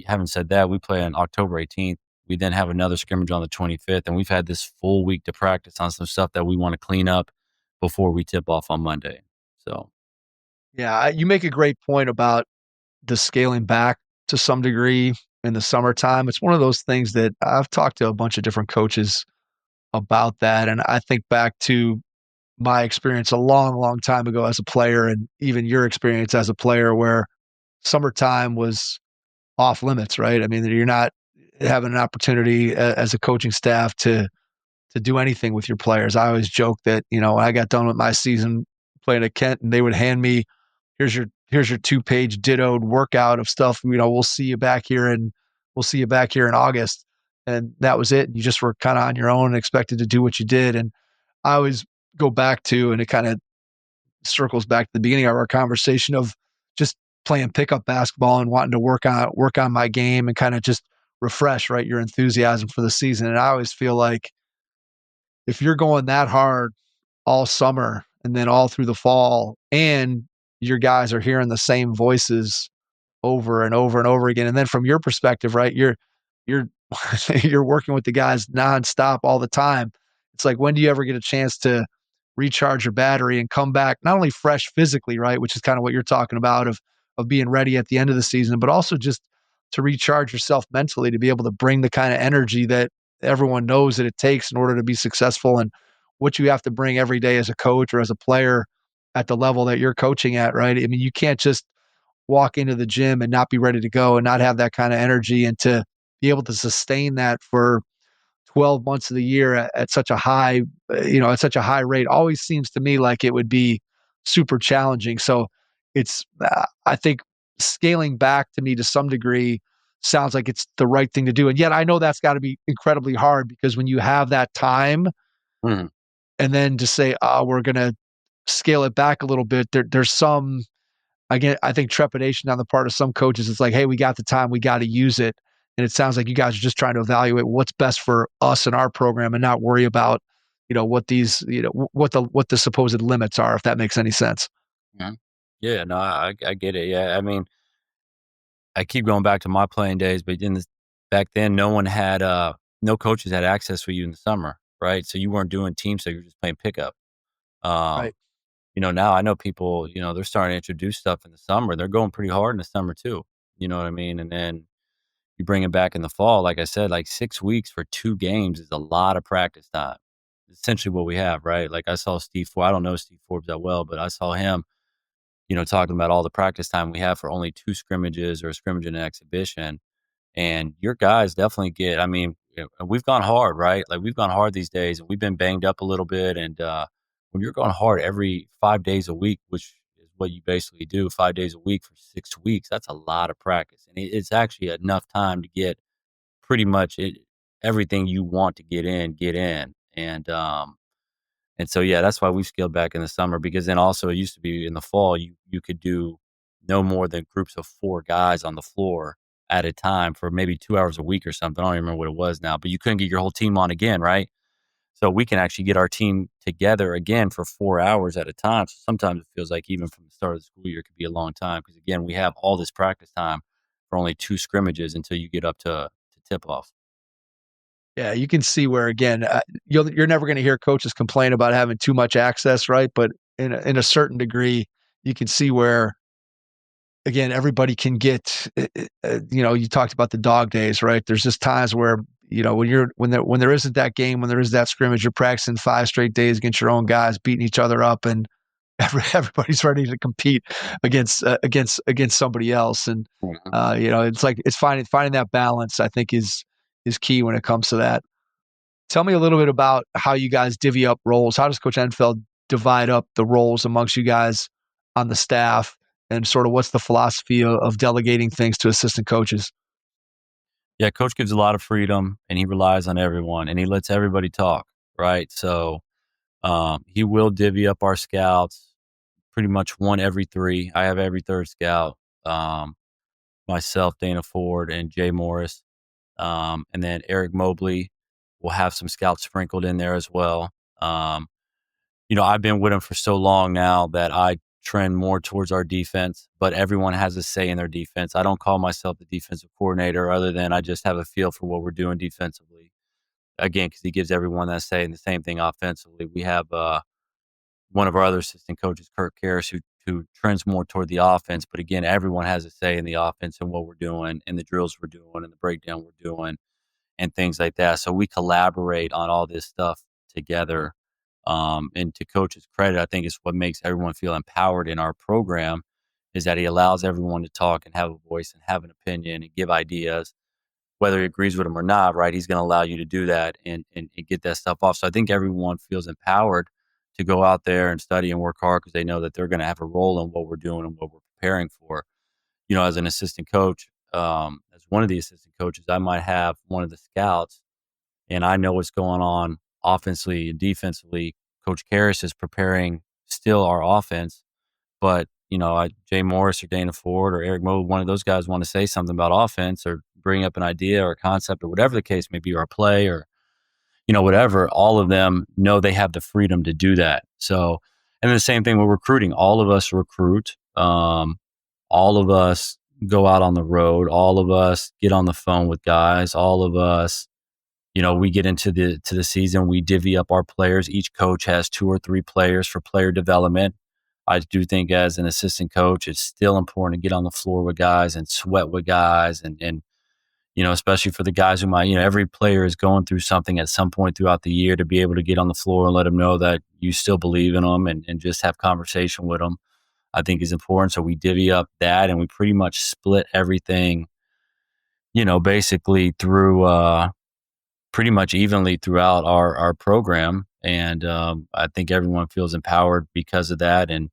having said that, we play on October 18th. We then have another scrimmage on the 25th, and we've had this full week to practice on some stuff that we want to clean up before we tip off on Monday. So, Yeah, you make a great point about the scaling back to some degree in the summertime. It's one of those things that I've talked to a bunch of different coaches about that. And I think back to my experience a long, long time ago as a player, and even your experience as a player where summertime was off limits, right? I mean, you're not having an opportunity as a coaching staff to do anything with your players. I always joke that, when I got done with my season playing at Kent and they would hand me, here's your 2-page dittoed workout of stuff. We'll see you back here in August. And that was it. You just were kind of on your own and expected to do what you did. And I always go back to, and it kind of circles back to the beginning of our conversation of just playing pickup basketball and wanting to work on my game and kind of just refresh, right, your enthusiasm for the season. And I always feel like if you're going that hard all summer and then all through the fall, and your guys are hearing the same voices over and over and over again, and then from your perspective, right, you're you're working with the guys nonstop all the time. It's like, when do you ever get a chance to recharge your battery and come back not only fresh physically, right, which is kind of what you're talking about of being ready at the end of the season, but also just to recharge yourself mentally to be able to bring the kind of energy that everyone knows that it takes in order to be successful, and what you have to bring every day as a coach or as a player at the level that you're coaching at, right? I mean, you can't just walk into the gym and not be ready to go and not have that kind of energy, and to be able to sustain that for 12 months of the year at such a high, at such a high rate always seems to me like it would be super challenging. So it's, I think scaling back to me to some degree sounds like it's the right thing to do. And yet I know that's got to be incredibly hard, because when you have that time mhm. and then to say, we're going to scale it back a little bit, there's some, again, I think trepidation on the part of some coaches. It's like, hey, we got the time, we got to use it. And it sounds like you guys are just trying to evaluate what's best for us and our program and not worry about, what these, what the supposed limits are, if that makes any sense. Yeah. Yeah, no, I get it. Yeah. I mean, I keep going back to my playing days, but back then, no coaches had access for you in the summer, right? So you weren't doing team, so you're just playing pickup. Um, Right. Now I know people, they're starting to introduce stuff in the summer. They're going pretty hard in the summer too. You know what I mean? And then you bring it back in the fall. Like I said, like 6 weeks for 2 games is a lot of practice time. Essentially what we have, right? Like I saw Steve Forbes. I don't know Steve Forbes that well, but I saw him. talking about all the practice time we have for only 2 scrimmages or a scrimmage and an exhibition. And your guys definitely get, I mean, we've gone hard, right? Like we've gone hard these days and we've been banged up a little bit. And when you're going hard every 5 days a week, which is what you basically do 5 days a week for 6 weeks, that's a lot of practice. And it's actually enough time to get pretty much everything you want to get in. And so, yeah, that's why we scaled back in the summer, because then also it used to be in the fall, you could do no more than groups of 4 guys on the floor at a time for maybe 2 hours a week or something. I don't even remember what it was now, but you couldn't get your whole team on again, right? So we can actually get our team together again for 4 hours at a time. So sometimes it feels like even from the start of the school year, it could be a long time because, again, we have all this practice time for only 2 scrimmages until you get up to tip off. Yeah, you can see where again, you're never going to hear coaches complain about having too much access, right? But in a certain degree, you can see where again everybody can get. You talked about the dog days, right? There's just times where when there isn't that game, when there is that scrimmage, you're practicing 5 straight days against your own guys, beating each other up, and everybody's ready to compete against somebody else. And Mhm. it's like it's finding that balance. I think is key when it comes to that. Tell me a little bit about how you guys divvy up roles. How does Coach Enfield divide up the roles amongst you guys on the staff, and sort of what's the philosophy of delegating things to assistant coaches? Yeah, coach gives a lot of freedom and he relies on everyone and he lets everybody talk, right? So he will divvy up our scouts pretty much one every 3. I have every 3rd scout. Myself, Dana Ford, and Jay Morris. And then Eric Mobley will have some scouts sprinkled in there as well. I've been with him for so long now that I trend more towards our defense, but everyone has a say in their defense. I don't call myself the defensive coordinator other than I just have a feel for what we're doing defensively. Again, because he gives everyone that say, and the same thing offensively. We have one of our other assistant coaches, Kirk Karras, who trends more toward the offense. But again, everyone has a say in the offense and what we're doing and the drills we're doing and the breakdown we're doing and things like that. So we collaborate on all this stuff together. And to coach's credit, I think it's what makes everyone feel empowered in our program is that he allows everyone to talk and have a voice and have an opinion and give ideas, whether he agrees with them or not, right? He's going to allow you to do that and get that stuff off. So I think everyone feels empowered to go out there and study and work hard because they know that they're going to have a role in what we're doing and what we're preparing for. As an assistant coach, as one of the assistant coaches, I might have one of the scouts and I know what's going on offensively and defensively. Coach Karras is preparing still our offense, but Jay Morris or Dana Ford or Eric Moe, one of those guys want to say something about offense or bring up an idea or a concept or whatever the case may be, or a play or whatever. All of them know they have the freedom to do that. So, and the same thing with recruiting. All of us recruit. All of us go out on the road. All of us get on the phone with guys. All of us, we get into the season. We divvy up our players. Each coach has 2 or 3 players for player development. I do think as an assistant coach, it's still important to get on the floor with guys and sweat with guys and especially for the guys who might, every player is going through something at some point throughout the year, to be able to get on the floor and let them know that you still believe in them and just have conversation with them, I think is important. So we divvy up that and we pretty much split everything, basically through pretty much evenly throughout our program. And I think everyone feels empowered because of that. And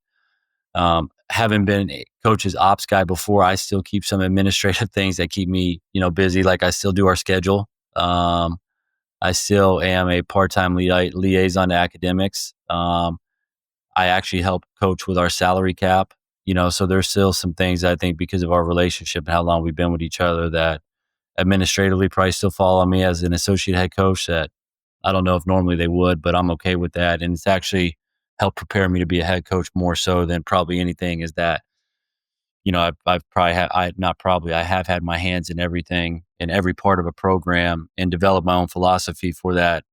having been a coach's ops guy before, I still keep some administrative things that keep me, busy. Like I still do our schedule. I still am a part-time liaison to academics. I actually help coach with our salary cap, so there's still some things I think because of our relationship and how long we've been with each other that administratively probably still fall on me as an associate head coach that I don't know if normally they would, but I'm okay with that. And it's actually helped prepare me to be a head coach more so than probably anything is that, I've probably I have had my hands in everything in every part of a program and developed my own philosophy for that.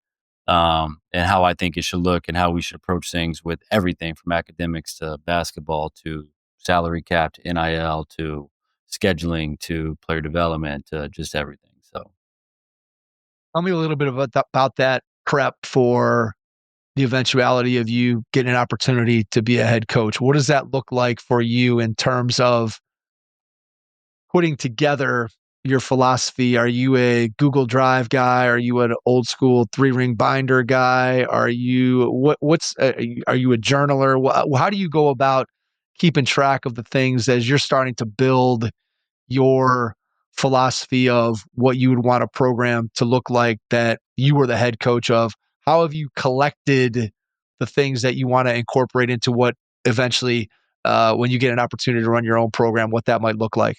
And how I think it should look and how we should approach things with everything from academics to basketball to salary cap to NIL to scheduling to player development to just everything. So Tell me a little bit about that prep for the eventuality of you getting an opportunity to be a head coach. What does that look like for you in terms of putting together your philosophy? Are you a Google Drive guy? Are you an old school 3-ring binder guy? Are you are you a journaler? How do you go about keeping track of the things as you're starting to build your philosophy of what you would want a program to look like that you were the head coach of? How have you collected the things that you want to incorporate into what eventually, when you get an opportunity to run your own program, what that might look like?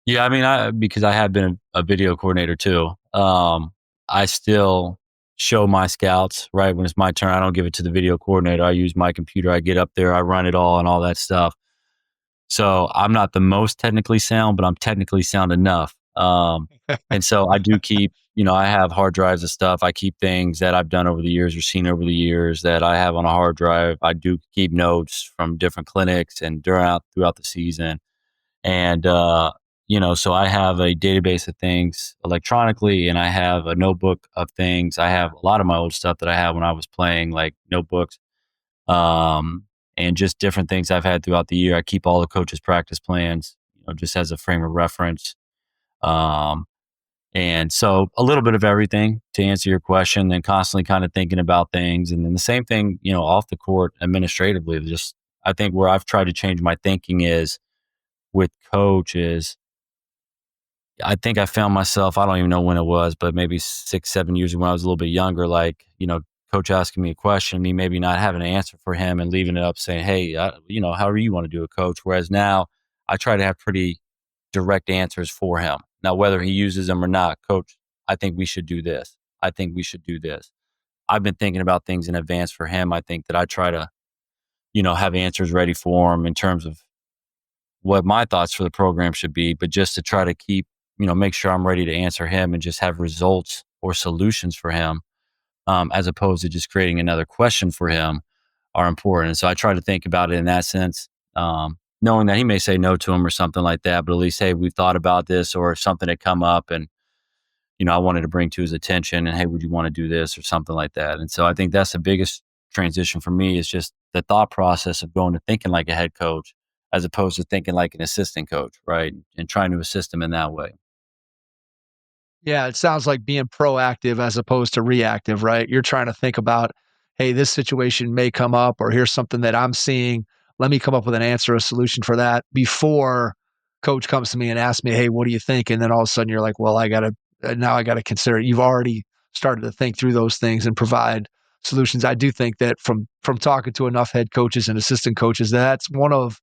Yeah, I mean, because I have been a video coordinator too. I still show my scouts, right? When it's my turn, I don't give it to the video coordinator. I use my computer. I get up there, I run it all and all that stuff. So I'm not the most technically sound, but I'm technically sound enough. And so I do keep, I have hard drives of stuff. I keep things that I've done over the years or seen over the years that I have on a hard drive. I do keep notes from different clinics and throughout the season. And, so I have a database of things electronically, and I have a notebook of things. I have a lot of my old stuff that I had when I was playing, like notebooks, um, and just different things I've had throughout the year. I keep all the coaches' practice plans, just as a frame of reference. Um, and so a little bit of everything to answer your question, then constantly kind of thinking about things. And then the same thing, off the court administratively. Just, I think where I've tried to change my thinking is with coaches. I think I found myself, I don't even know when it was, but maybe 6, 7 years ago when I was a little bit younger, like, coach asking me a question, me maybe not having an answer for him and leaving it up saying, hey, however you want to do it, coach. Whereas now I try to have pretty direct answers for him. Now, whether he uses them or not, coach, I think we should do this. I think we should do this. I've been thinking about things in advance for him. I think that I try to, have answers ready for him in terms of what my thoughts for the program should be, but just to try to keep, make sure I'm ready to answer him and just have results or solutions for him, as opposed to just creating another question for him, are important. And so I try to think about it in that sense, knowing that he may say no to him or something like that, but at least, hey, we've thought about this, or if something had come up and, I wanted to bring to his attention and, hey, would you want to do this or something like that? And so I think that's the biggest transition for me, is just the thought process of going to thinking like a head coach as opposed to thinking like an assistant coach, right? And trying to assist him in that way. Yeah, it sounds like being proactive as opposed to reactive, right? You're trying to think about, hey, this situation may come up, or here's something that I'm seeing. Let me come up with an answer, a solution for that before coach comes to me and asks me, hey, what do you think? And then all of a sudden you're like, well, now I got to consider it. You've already started to think through those things and provide solutions. I do think that from talking to enough head coaches and assistant coaches, that's one of,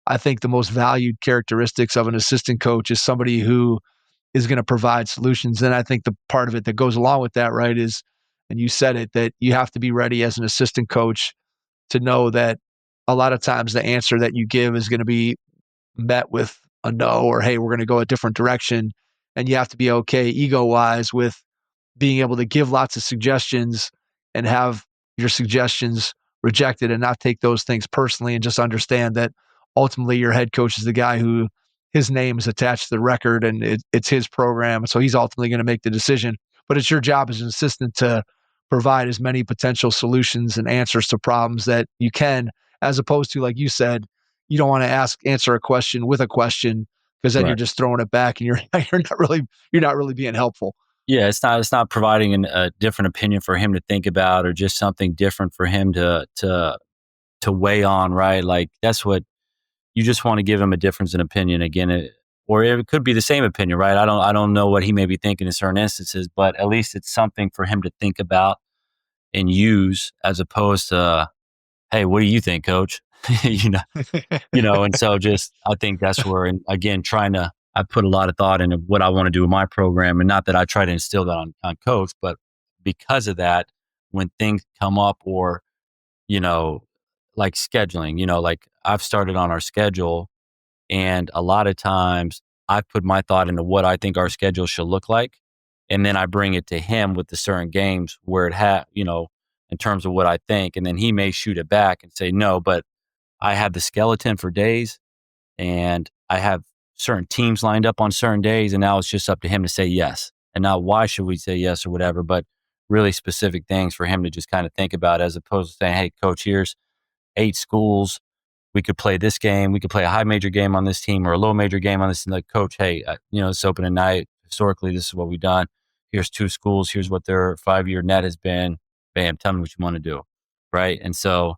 I think, the most valued characteristics of an assistant coach is somebody who is going to provide solutions. And I think the part of it that goes along with that, right, is, and you said it, that you have to be ready as an assistant coach to know that a lot of times the answer that you give is going to be met with a no, or, hey, we're going to go a different direction. And you have to be okay ego wise with being able to give lots of suggestions and have your suggestions rejected and not take those things personally, and just understand that ultimately your head coach is the guy who his name is attached to the record, and it's his program. So he's ultimately going to make the decision, but it's your job as an assistant to provide as many potential solutions and answers to problems that you can, as opposed to, like you said, you don't want to answer a question with a question, because then Right. you're just throwing it back and you're not really being helpful. Yeah, it's not providing a different opinion for him to think about, or just something different for him to weigh on, right? Like, that's what you just want to give him, a difference in opinion. Again, or it could be the same opinion, right? I don't know what he may be thinking in certain instances, but at least it's something for him to think about and use, as opposed to, hey, what do you think, coach? you know, and so just, I think that's where, and again, I put a lot of thought into what I want to do with my program, and not that I try to instill that on coach, but because of that, when things come up, or, you know, like scheduling, like I've started on our schedule, and a lot of times I've put my thought into what I think our schedule should look like. And then I bring it to him with the certain games where in terms of what I think. And then he may shoot it back and say, no, but I have the skeleton for days, and I have certain teams lined up on certain days. And now it's just up to him to say yes. And now, why should we say yes or whatever? But really specific things for him to just kind of think about, as opposed to saying, hey, coach, here's 8 schools. We could play this game. We could play a high major game on this team or a low major game on this team. Like, coach, hey, it's opening night. Historically, this is what we've done. Here's 2 schools. Here's what their 5-year net has been. Bam, tell me what you want to do. Right. And so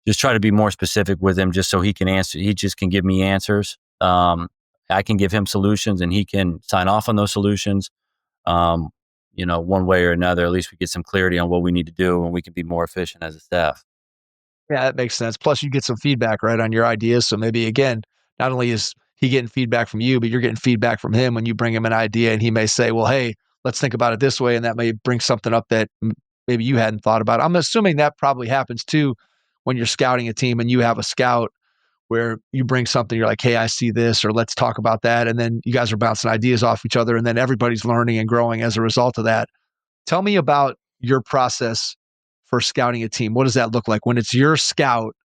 just try to be more specific with him just so he can answer. He just can give me answers. I can give him solutions and he can sign off on those solutions. One way or another, at least we get some clarity on what we need to do and we can be more efficient as a staff. Yeah, that makes sense. Plus, you get some feedback, right, on your ideas. So maybe, again, not only is he getting feedback from you, but you're getting feedback from him when you bring him an idea and he may say, well, hey, let's think about it this way. And that may bring something up that maybe you hadn't thought about. I'm assuming that probably happens too when you're scouting a team and you have a scout where you bring something, you're like, hey, I see this, or let's talk about that. And then you guys are bouncing ideas off each other and then everybody's learning and growing as a result of that. Tell me about your process for scouting a team. What does that look like? When it's your scout,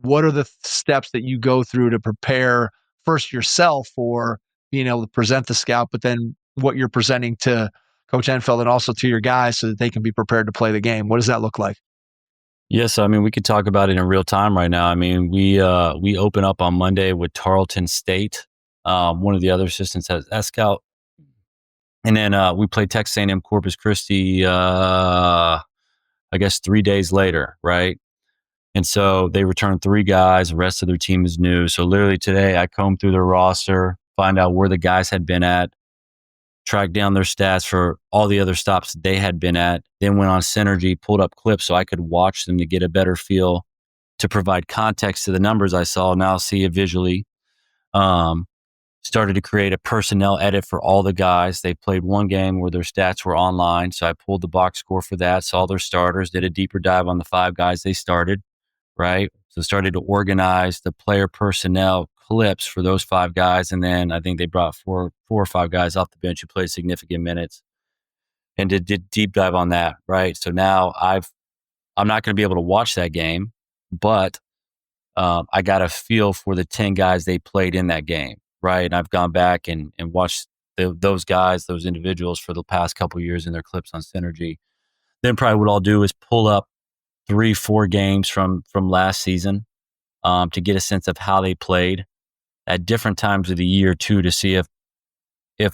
what are the steps that you go through to prepare first yourself for being able to present the scout, but then what you're presenting to Coach Enfield and also to your guys so that they can be prepared to play the game? What does that look like? Yes, I mean, we could talk about it in real time right now. I mean, we open up on Monday with Tarleton State. One of the other assistants has that scout. And then we play Texas A&M Corpus Christi, I guess 3 days later, right? And so they return 3 guys. The rest of their team is new. So literally today, I combed through their roster, find out where the guys had been at, track down their stats for all the other stops they had been at, then went on Synergy, pulled up clips so I could watch them to get a better feel to provide context to the numbers I saw. Now see it visually. Started to create a personnel edit for all the guys. They played one game where their stats were online. So I pulled the box score for that, saw their starters, did a deeper dive on the 5 guys they started, right? So started to organize the player personnel clips for those 5 guys. And then I think they brought four or 5 guys off the bench who played significant minutes and did deep dive on that, right? So now I'm not going to be able to watch that game, but I got a feel for the 10 guys they played in that game, right? And I've gone back and watched those guys, those individuals for the past couple of years in their clips on Synergy. Then probably what I'll do is pull up 3-4 games from last season to get a sense of how they played at different times of the year too, to see if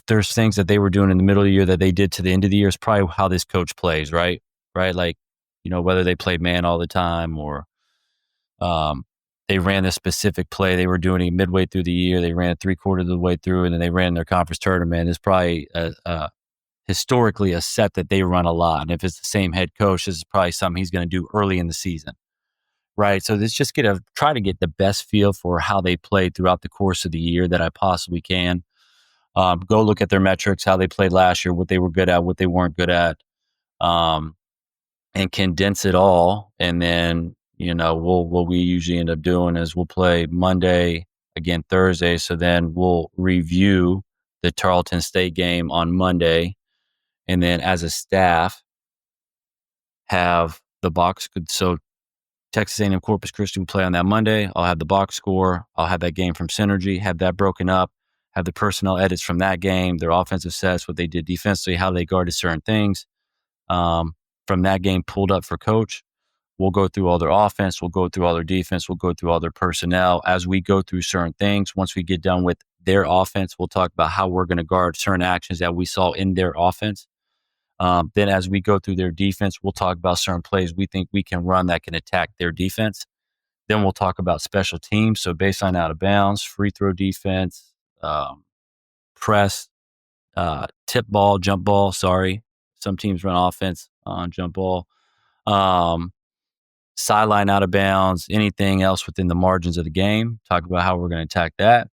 there's things that they were doing in the middle of the year that they did to the end of the year is probably how this coach plays, right? Like, whether they played man all the time or they ran this specific play. They were doing it midway through the year. They ran it 3/4 of the way through, and then they ran their conference tournament. It's probably historically a set that they run a lot. And if it's the same head coach, this is probably something he's going to do early in the season, right? So let's just try to get the best feel for how they played throughout the course of the year that I possibly can. Go look at their metrics, how they played last year, what they were good at, what they weren't good at, and condense it all. And then, what we usually end up doing is we'll play Monday, again Thursday. So then we'll review the Tarleton State game on Monday. And then as a staff, have the box. So Texas A&M Corpus Christi will play on that Monday. I'll have the box score. I'll have that game from Synergy, have that broken up, have the personnel edits from that game, their offensive sets, what they did defensively, how they guarded certain things. From that game pulled up for coach. We'll go through all their offense. We'll go through all their defense. We'll go through all their personnel. As we go through certain things, once we get done with their offense, we'll talk about how we're going to guard certain actions that we saw in their offense. Then as we go through their defense, we'll talk about certain plays we think we can run that can attack their defense. Then we'll talk about special teams. So baseline out of bounds, free throw defense, press, tip ball, jump ball. Sorry. Some teams run offense on jump ball. Sideline out of bounds, anything else within the margins of the game. Talk about how we're going to attack that.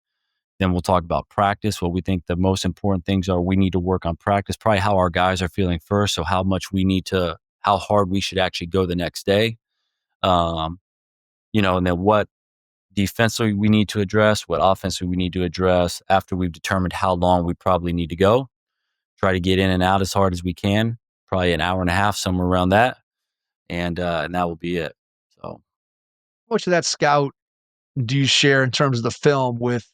Then we'll talk about practice, what we think the most important things are. We need to work on practice, probably how our guys are feeling first. So how hard we should actually go the next day. And then what defensively we need to address, what offensively we need to address after we've determined how long we probably need to go. Try to get in and out as hard as we can, probably an hour and a half, somewhere around that. And that will be it. So How much of that scout do you share in terms of the film with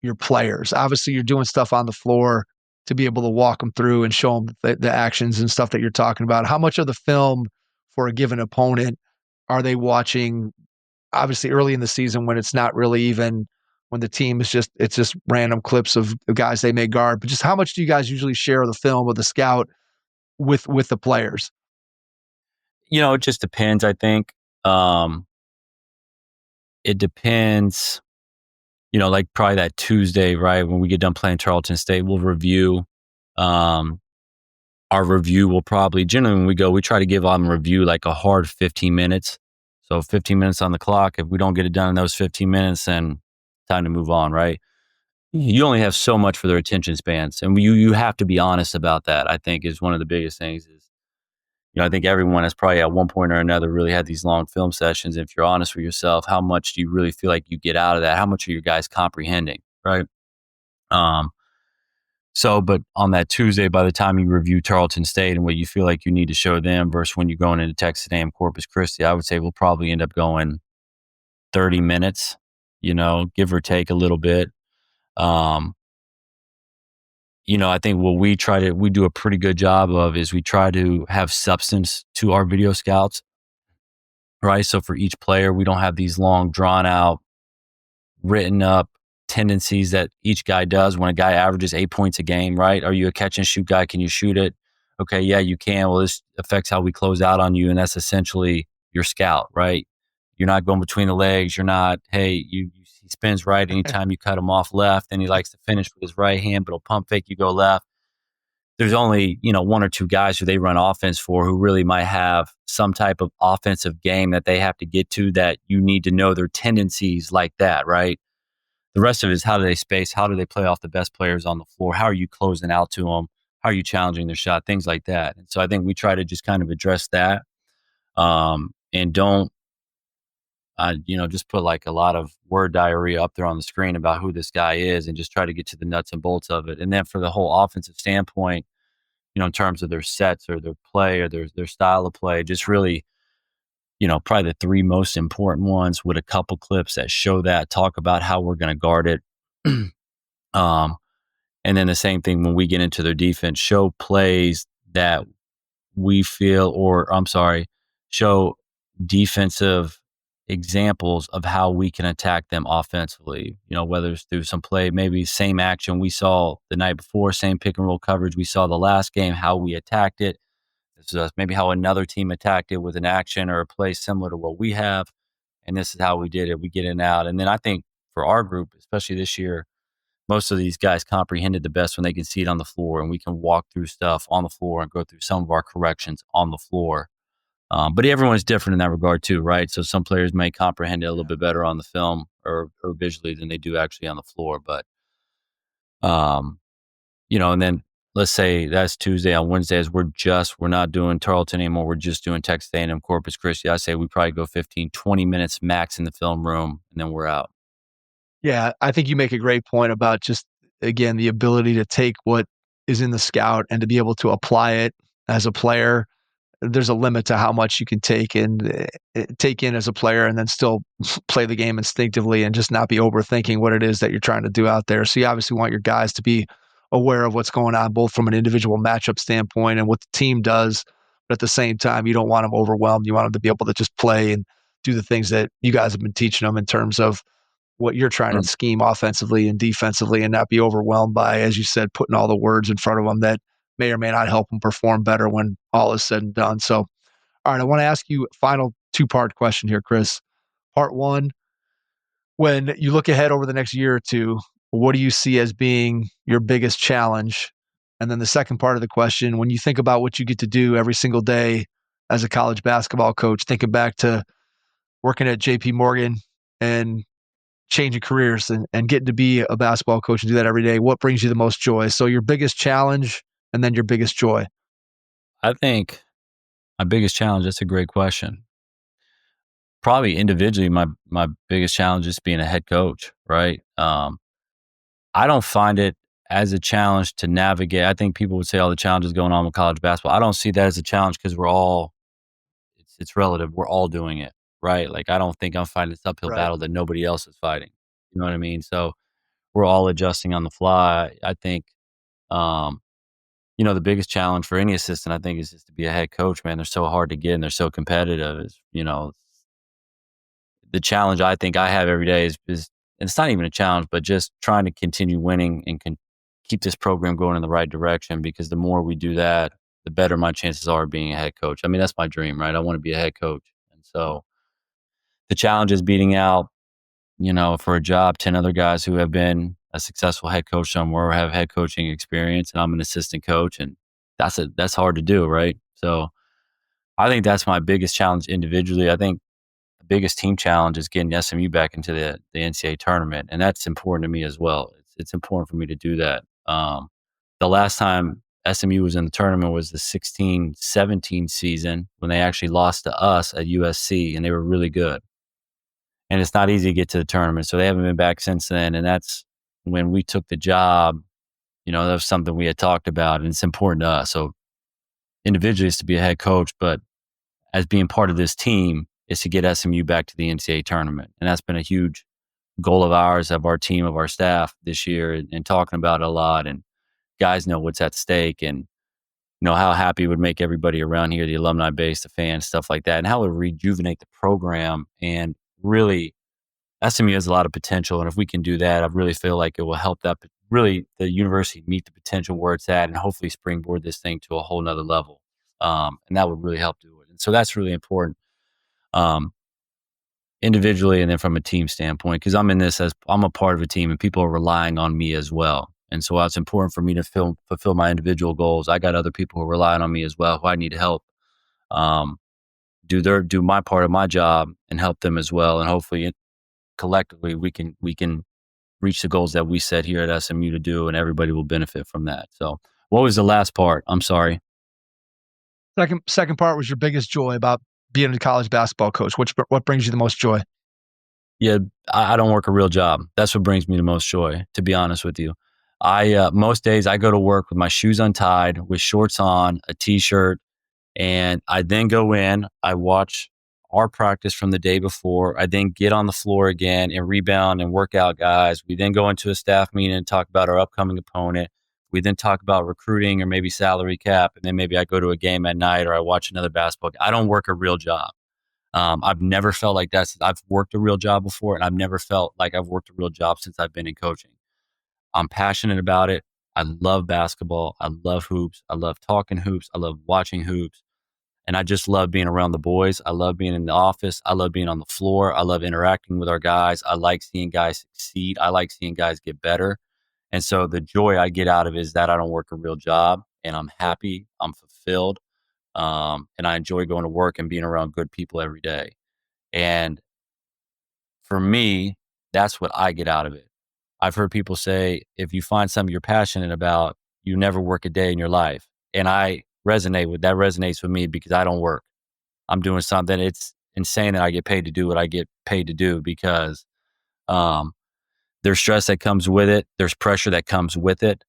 your players? Obviously, you're doing stuff on the floor. to be able to walk them through and show them the actions and stuff that you're talking about? How much of the film for a given opponent are they watching, obviously early in the season when it's not really even, when the team is it's just random clips of guys they may guard, but just how much do you guys usually share the film with the scout with the players? It just depends, I think. It depends, like probably that Tuesday, right? When we get done playing Tarleton State, we'll review. Our review will probably, generally when we go, we try to give them a review like a hard 15 minutes. So 15 minutes on the clock. If we don't get it done in those 15 minutes, then time to move on, right? You only have so much for their attention spans. And you have to be honest about that, I think, is one of the biggest things is, I think everyone has probably at one point or another really had these long film sessions. If you're honest with yourself, how much do you really feel like you get out of that? How much are your guys comprehending, right? But on that Tuesday, by the time you review Tarleton State and what you feel like you need to show them versus when you're going into Texas A&M Corpus Christi, I would say we'll probably end up going 30 minutes, give or take a little bit. I think what we do a pretty good job of is we try to have substance to our video scouts, right? So for each player, we don't have these long, drawn out, written up tendencies that each guy does. When a guy averages 8 points a game, right? Are you a catch and shoot guy? Can you shoot it? Okay, yeah, you can. Well, this affects how we close out on you, and that's essentially your scout, right? You're not going between the legs. You're not, hey, he spins right anytime you cut him off left, and he likes to finish with his right hand, but he'll pump fake you go left. There's only, one or two guys who they run offense for who really might have some type of offensive game that they have to get to that you need to know their tendencies like that, right? The rest of it is how do they space? How do they play off the best players on the floor? How are you closing out to them? How are you challenging their shot? Things like that. And so I think we try to just kind of address that and don't, just put like a lot of word diarrhea up there on the screen about who this guy is and just try to get to the nuts and bolts of it. And then for the whole offensive standpoint, in terms of their sets or their play or their style of play, just really, probably the three most important ones with a couple clips that show that, talk about how we're going to guard it. And then the same thing when we get into their defense, show plays that we feel, show defensive examples of how we can attack them offensively, whether it's through some play, maybe same action we saw the night before, same pick and roll coverage we saw the last game, how we attacked it. This is maybe how another team attacked it with an action or a play similar to what we have. And this is how we did it. We get in and out. And then I think for our group, especially this year, most of these guys comprehended the best when they can see it on the floor and we can walk through stuff on the floor and go through some of our corrections on the floor. But everyone's different in that regard too, right? So some players may comprehend it a little bit better on the film or visually than they do actually on the floor. But, and then let's say that's Tuesday. On Wednesdays, we're not doing Tarleton anymore. We're just doing Texas A&M Corpus Christi. I say we probably go 15, 20 minutes max in the film room and then we're out. Yeah, I think you make a great point about just, again, the ability to take what is in the scout and to be able to apply it as a player. There's a limit to how much you can take in as a player and then still play the game instinctively and just not be overthinking what it is that you're trying to do out there. So you obviously want your guys to be aware of what's going on, both from an individual matchup standpoint and what the team does. But at the same time, you don't want them overwhelmed. You want them to be able to just play and do the things that you guys have been teaching them in terms of what you're trying to scheme offensively and defensively and not be overwhelmed by, as you said, putting all the words in front of them that may or may not help them perform better when all is said and done. So, all right, I want to ask you a final two-part question here, Chris. Part one, when you look ahead over the next year or two, what do you see as being your biggest challenge? And then the second part of the question, when you think about what you get to do every single day as a college basketball coach, thinking back to working at JP Morgan and changing careers and getting to be a basketball coach and do that every day, what brings you the most joy? So your biggest challenge and then your biggest joy. I think my biggest challenge, that's a great question. Probably individually, my biggest challenge is being a head coach, right? I don't find it as a challenge to navigate. I think people would say all the challenges going on with college basketball. I don't see that as a challenge because it's relative. We're all doing it, right? Like, I don't think I'm fighting this uphill battle that nobody else is fighting. You know what I mean? So we're all adjusting on the fly. I think Um, the biggest challenge for any assistant, I think, is just to be a head coach, man. They're so hard to get and they're so competitive. The challenge I think I have every day is and it's not even a challenge, but just trying to continue winning and keep this program going in the right direction, because the more we do that, the better my chances are of being a head coach. I mean, that's my dream, right? I want to be a head coach. And so the challenge is beating out, for a job, 10 other guys who have been a successful head coach somewhere or have head coaching experience, and I'm an assistant coach, and that's hard to do, right? So I think that's my biggest challenge individually. I think the biggest team challenge is getting SMU back into the NCAA tournament, and that's important to me as well. It's important for me to do that. The last time SMU was in the tournament was the 16-17 season, when they actually lost to us at USC, and they were really good. And it's not easy to get to the tournament, so they haven't been back since then. And that's when we took the job. That was something we had talked about, and it's important to us. So individually, it's to be a head coach, but as being part of this team is to get SMU back to the NCAA tournament. And that's been a huge goal of ours, of our team, of our staff this year, and talking about it a lot. And guys know what's at stake, and how happy it would make everybody around here, the alumni base, the fans, stuff like that, and how it would rejuvenate the program. And really, SMU has a lot of potential. And if we can do that, I really feel like it will help the university meet the potential where it's at, and hopefully springboard this thing to a whole nother level. And that would really help do it. And so that's really important. Individually, and then from a team standpoint, because I'm in this as I'm a part of a team, and people are relying on me as well. And so it's important for me to fulfill my individual goals. I got other people who are relying on me as well, who I need help do my part of my job and help them as well. And hopefully collectively we can reach the goals that we set here at SMU to do, and everybody will benefit from that. So what was the last part? I'm sorry. Second part was your biggest joy about being a college basketball coach. What brings you the most joy? Yeah, I don't work a real job. That's what brings me the most joy, to be honest with you. Most days I go to work with my shoes untied, with shorts on, a t-shirt, and I then go in, I watch our practice from the day before. I then get on the floor again and rebound and work out guys. We then go into a staff meeting and talk about our upcoming opponent. We then talk about recruiting or maybe salary cap. And then maybe I go to a game at night, or I watch another basketball game. I don't work a real job. I've never felt like that. I've worked a real job before, and I've never felt like I've worked a real job since I've been in coaching. I'm passionate about it. I love basketball. I love hoops. I love talking hoops. I love watching hoops. And I just love being around the boys. I love being in the office. I love being on the floor. I love interacting with our guys. I like seeing guys succeed. I like seeing guys get better. And so the joy I get out of it is that I don't work a real job, and I'm happy. I'm fulfilled. And I enjoy going to work and being around good people every day. And for me, that's what I get out of it. I've heard people say, if you find something you're passionate about, you never work a day in your life. And I resonates with me, because I don't work. I'm doing something. It's insane that I get paid to do what I get paid to do, because there's stress that comes with it. There's pressure that comes with it.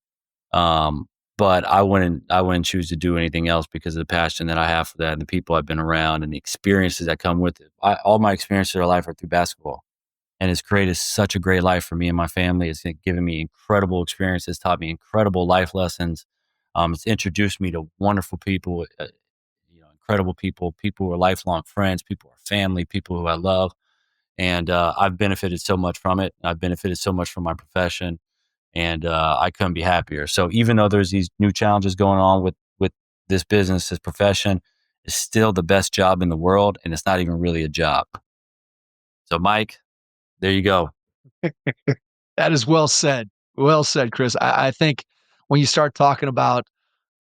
But I wouldn't choose to do anything else because of the passion that I have for that, and the people I've been around, and the experiences that come with it. All my experiences in life are through basketball, and it's created such a great life for me and my family. It's given me incredible experiences, taught me incredible life lessons. It's introduced me to wonderful people, incredible people who are lifelong friends, people who are family, people who I love. And I've benefited so much from it. I've benefited so much from my profession, and I couldn't be happier. So even though there's these new challenges going on with this business, this profession, it's still the best job in the world, and it's not even really a job. So Mike, there you go. That is well said. Well said, Chris. I think when you start talking about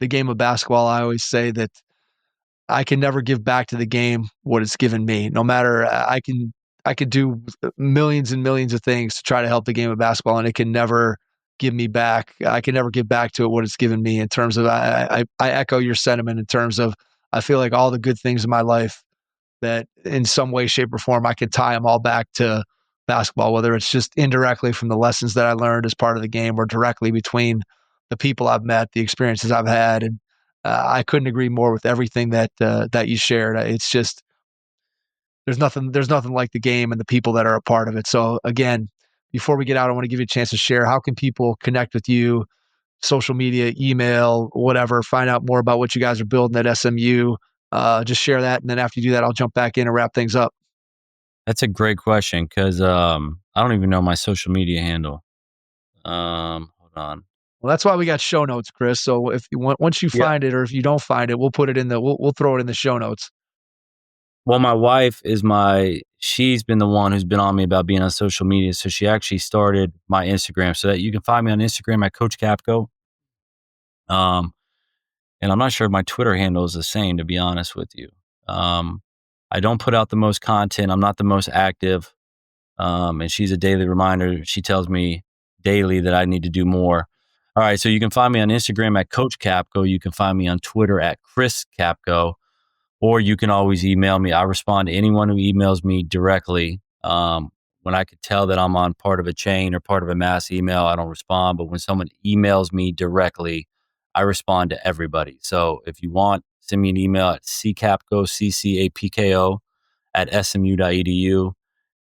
the game of basketball, I always say that I can never give back to the game what it's given me. No matter I could do millions and millions of things to try to help the game of basketball, and it can never give me back. I can never give back to it what it's given me. In terms of, I echo your sentiment in terms of, I feel like all the good things in my life that in some way, shape, or form, I could tie them all back to basketball, whether it's just indirectly from the lessons that I learned as part of the game, or directly between the people I've met, the experiences I've had. And I couldn't agree more with everything that you shared. It's just, there's nothing like the game and the people that are a part of it. So again, before we get out, I want to give you a chance to share, how can people connect with you, social media, email, whatever, find out more about what you guys are building at SMU. Just share that. And then after you do that, I'll jump back in and wrap things up. That's a great question because I don't even know my social media handle. Hold on. Well, that's why we got show notes, Chris. So if you want, once you find it, or if you don't find it, we'll put it in we'll throw it in the show notes. Well, my wife she's been the one who's been on me about being on social media. So she actually started my Instagram so that you can find me on Instagram at Coach Capko. And I'm not sure if my Twitter handle is the same, to be honest with you. I don't put out the most content. I'm not the most active. And she's a daily reminder. She tells me daily that I need to do more. All right. So you can find me on Instagram at Coach Capko. You can find me on Twitter at Chris Capko, or you can always email me. I respond to anyone who emails me directly. When I could tell that I'm on part of a chain or part of a mass email, I don't respond. But when someone emails me directly, I respond to everybody. So if you want, send me an email at ccapko, CCAPKO at smu.edu,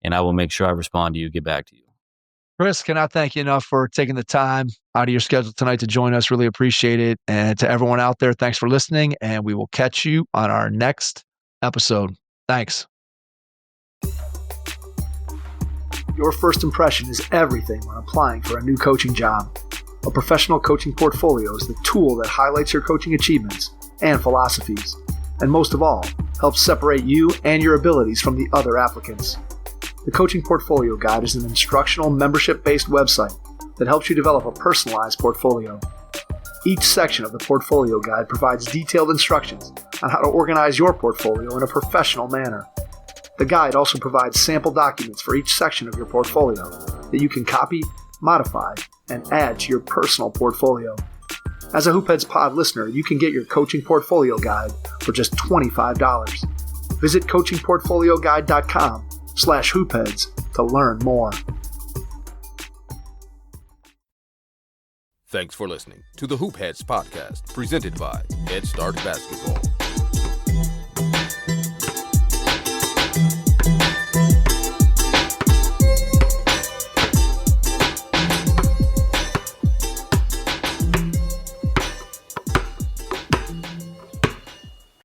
and I will make sure I respond to you, get back to you. Chris, cannot thank you enough for taking the time out of your schedule tonight to join us. Really appreciate it. And to everyone out there, thanks for listening. And we will catch you on our next episode. Thanks. Your first impression is everything when applying for a new coaching job. A professional coaching portfolio is the tool that highlights your coaching achievements and philosophies, and most of all, helps separate you and your abilities from the other applicants. The Coaching Portfolio Guide is an instructional, membership-based website that helps you develop a personalized portfolio. Each section of the Portfolio Guide provides detailed instructions on how to organize your portfolio in a professional manner. The guide also provides sample documents for each section of your portfolio that you can copy, modify, and add to your personal portfolio. As a Hoopheads Pod listener, you can get your Coaching Portfolio Guide for just $25. Visit coachingportfolioguide.com/hoopheads to learn more. Thanks for listening to the Hoopheads podcast, presented by Head Start Basketball.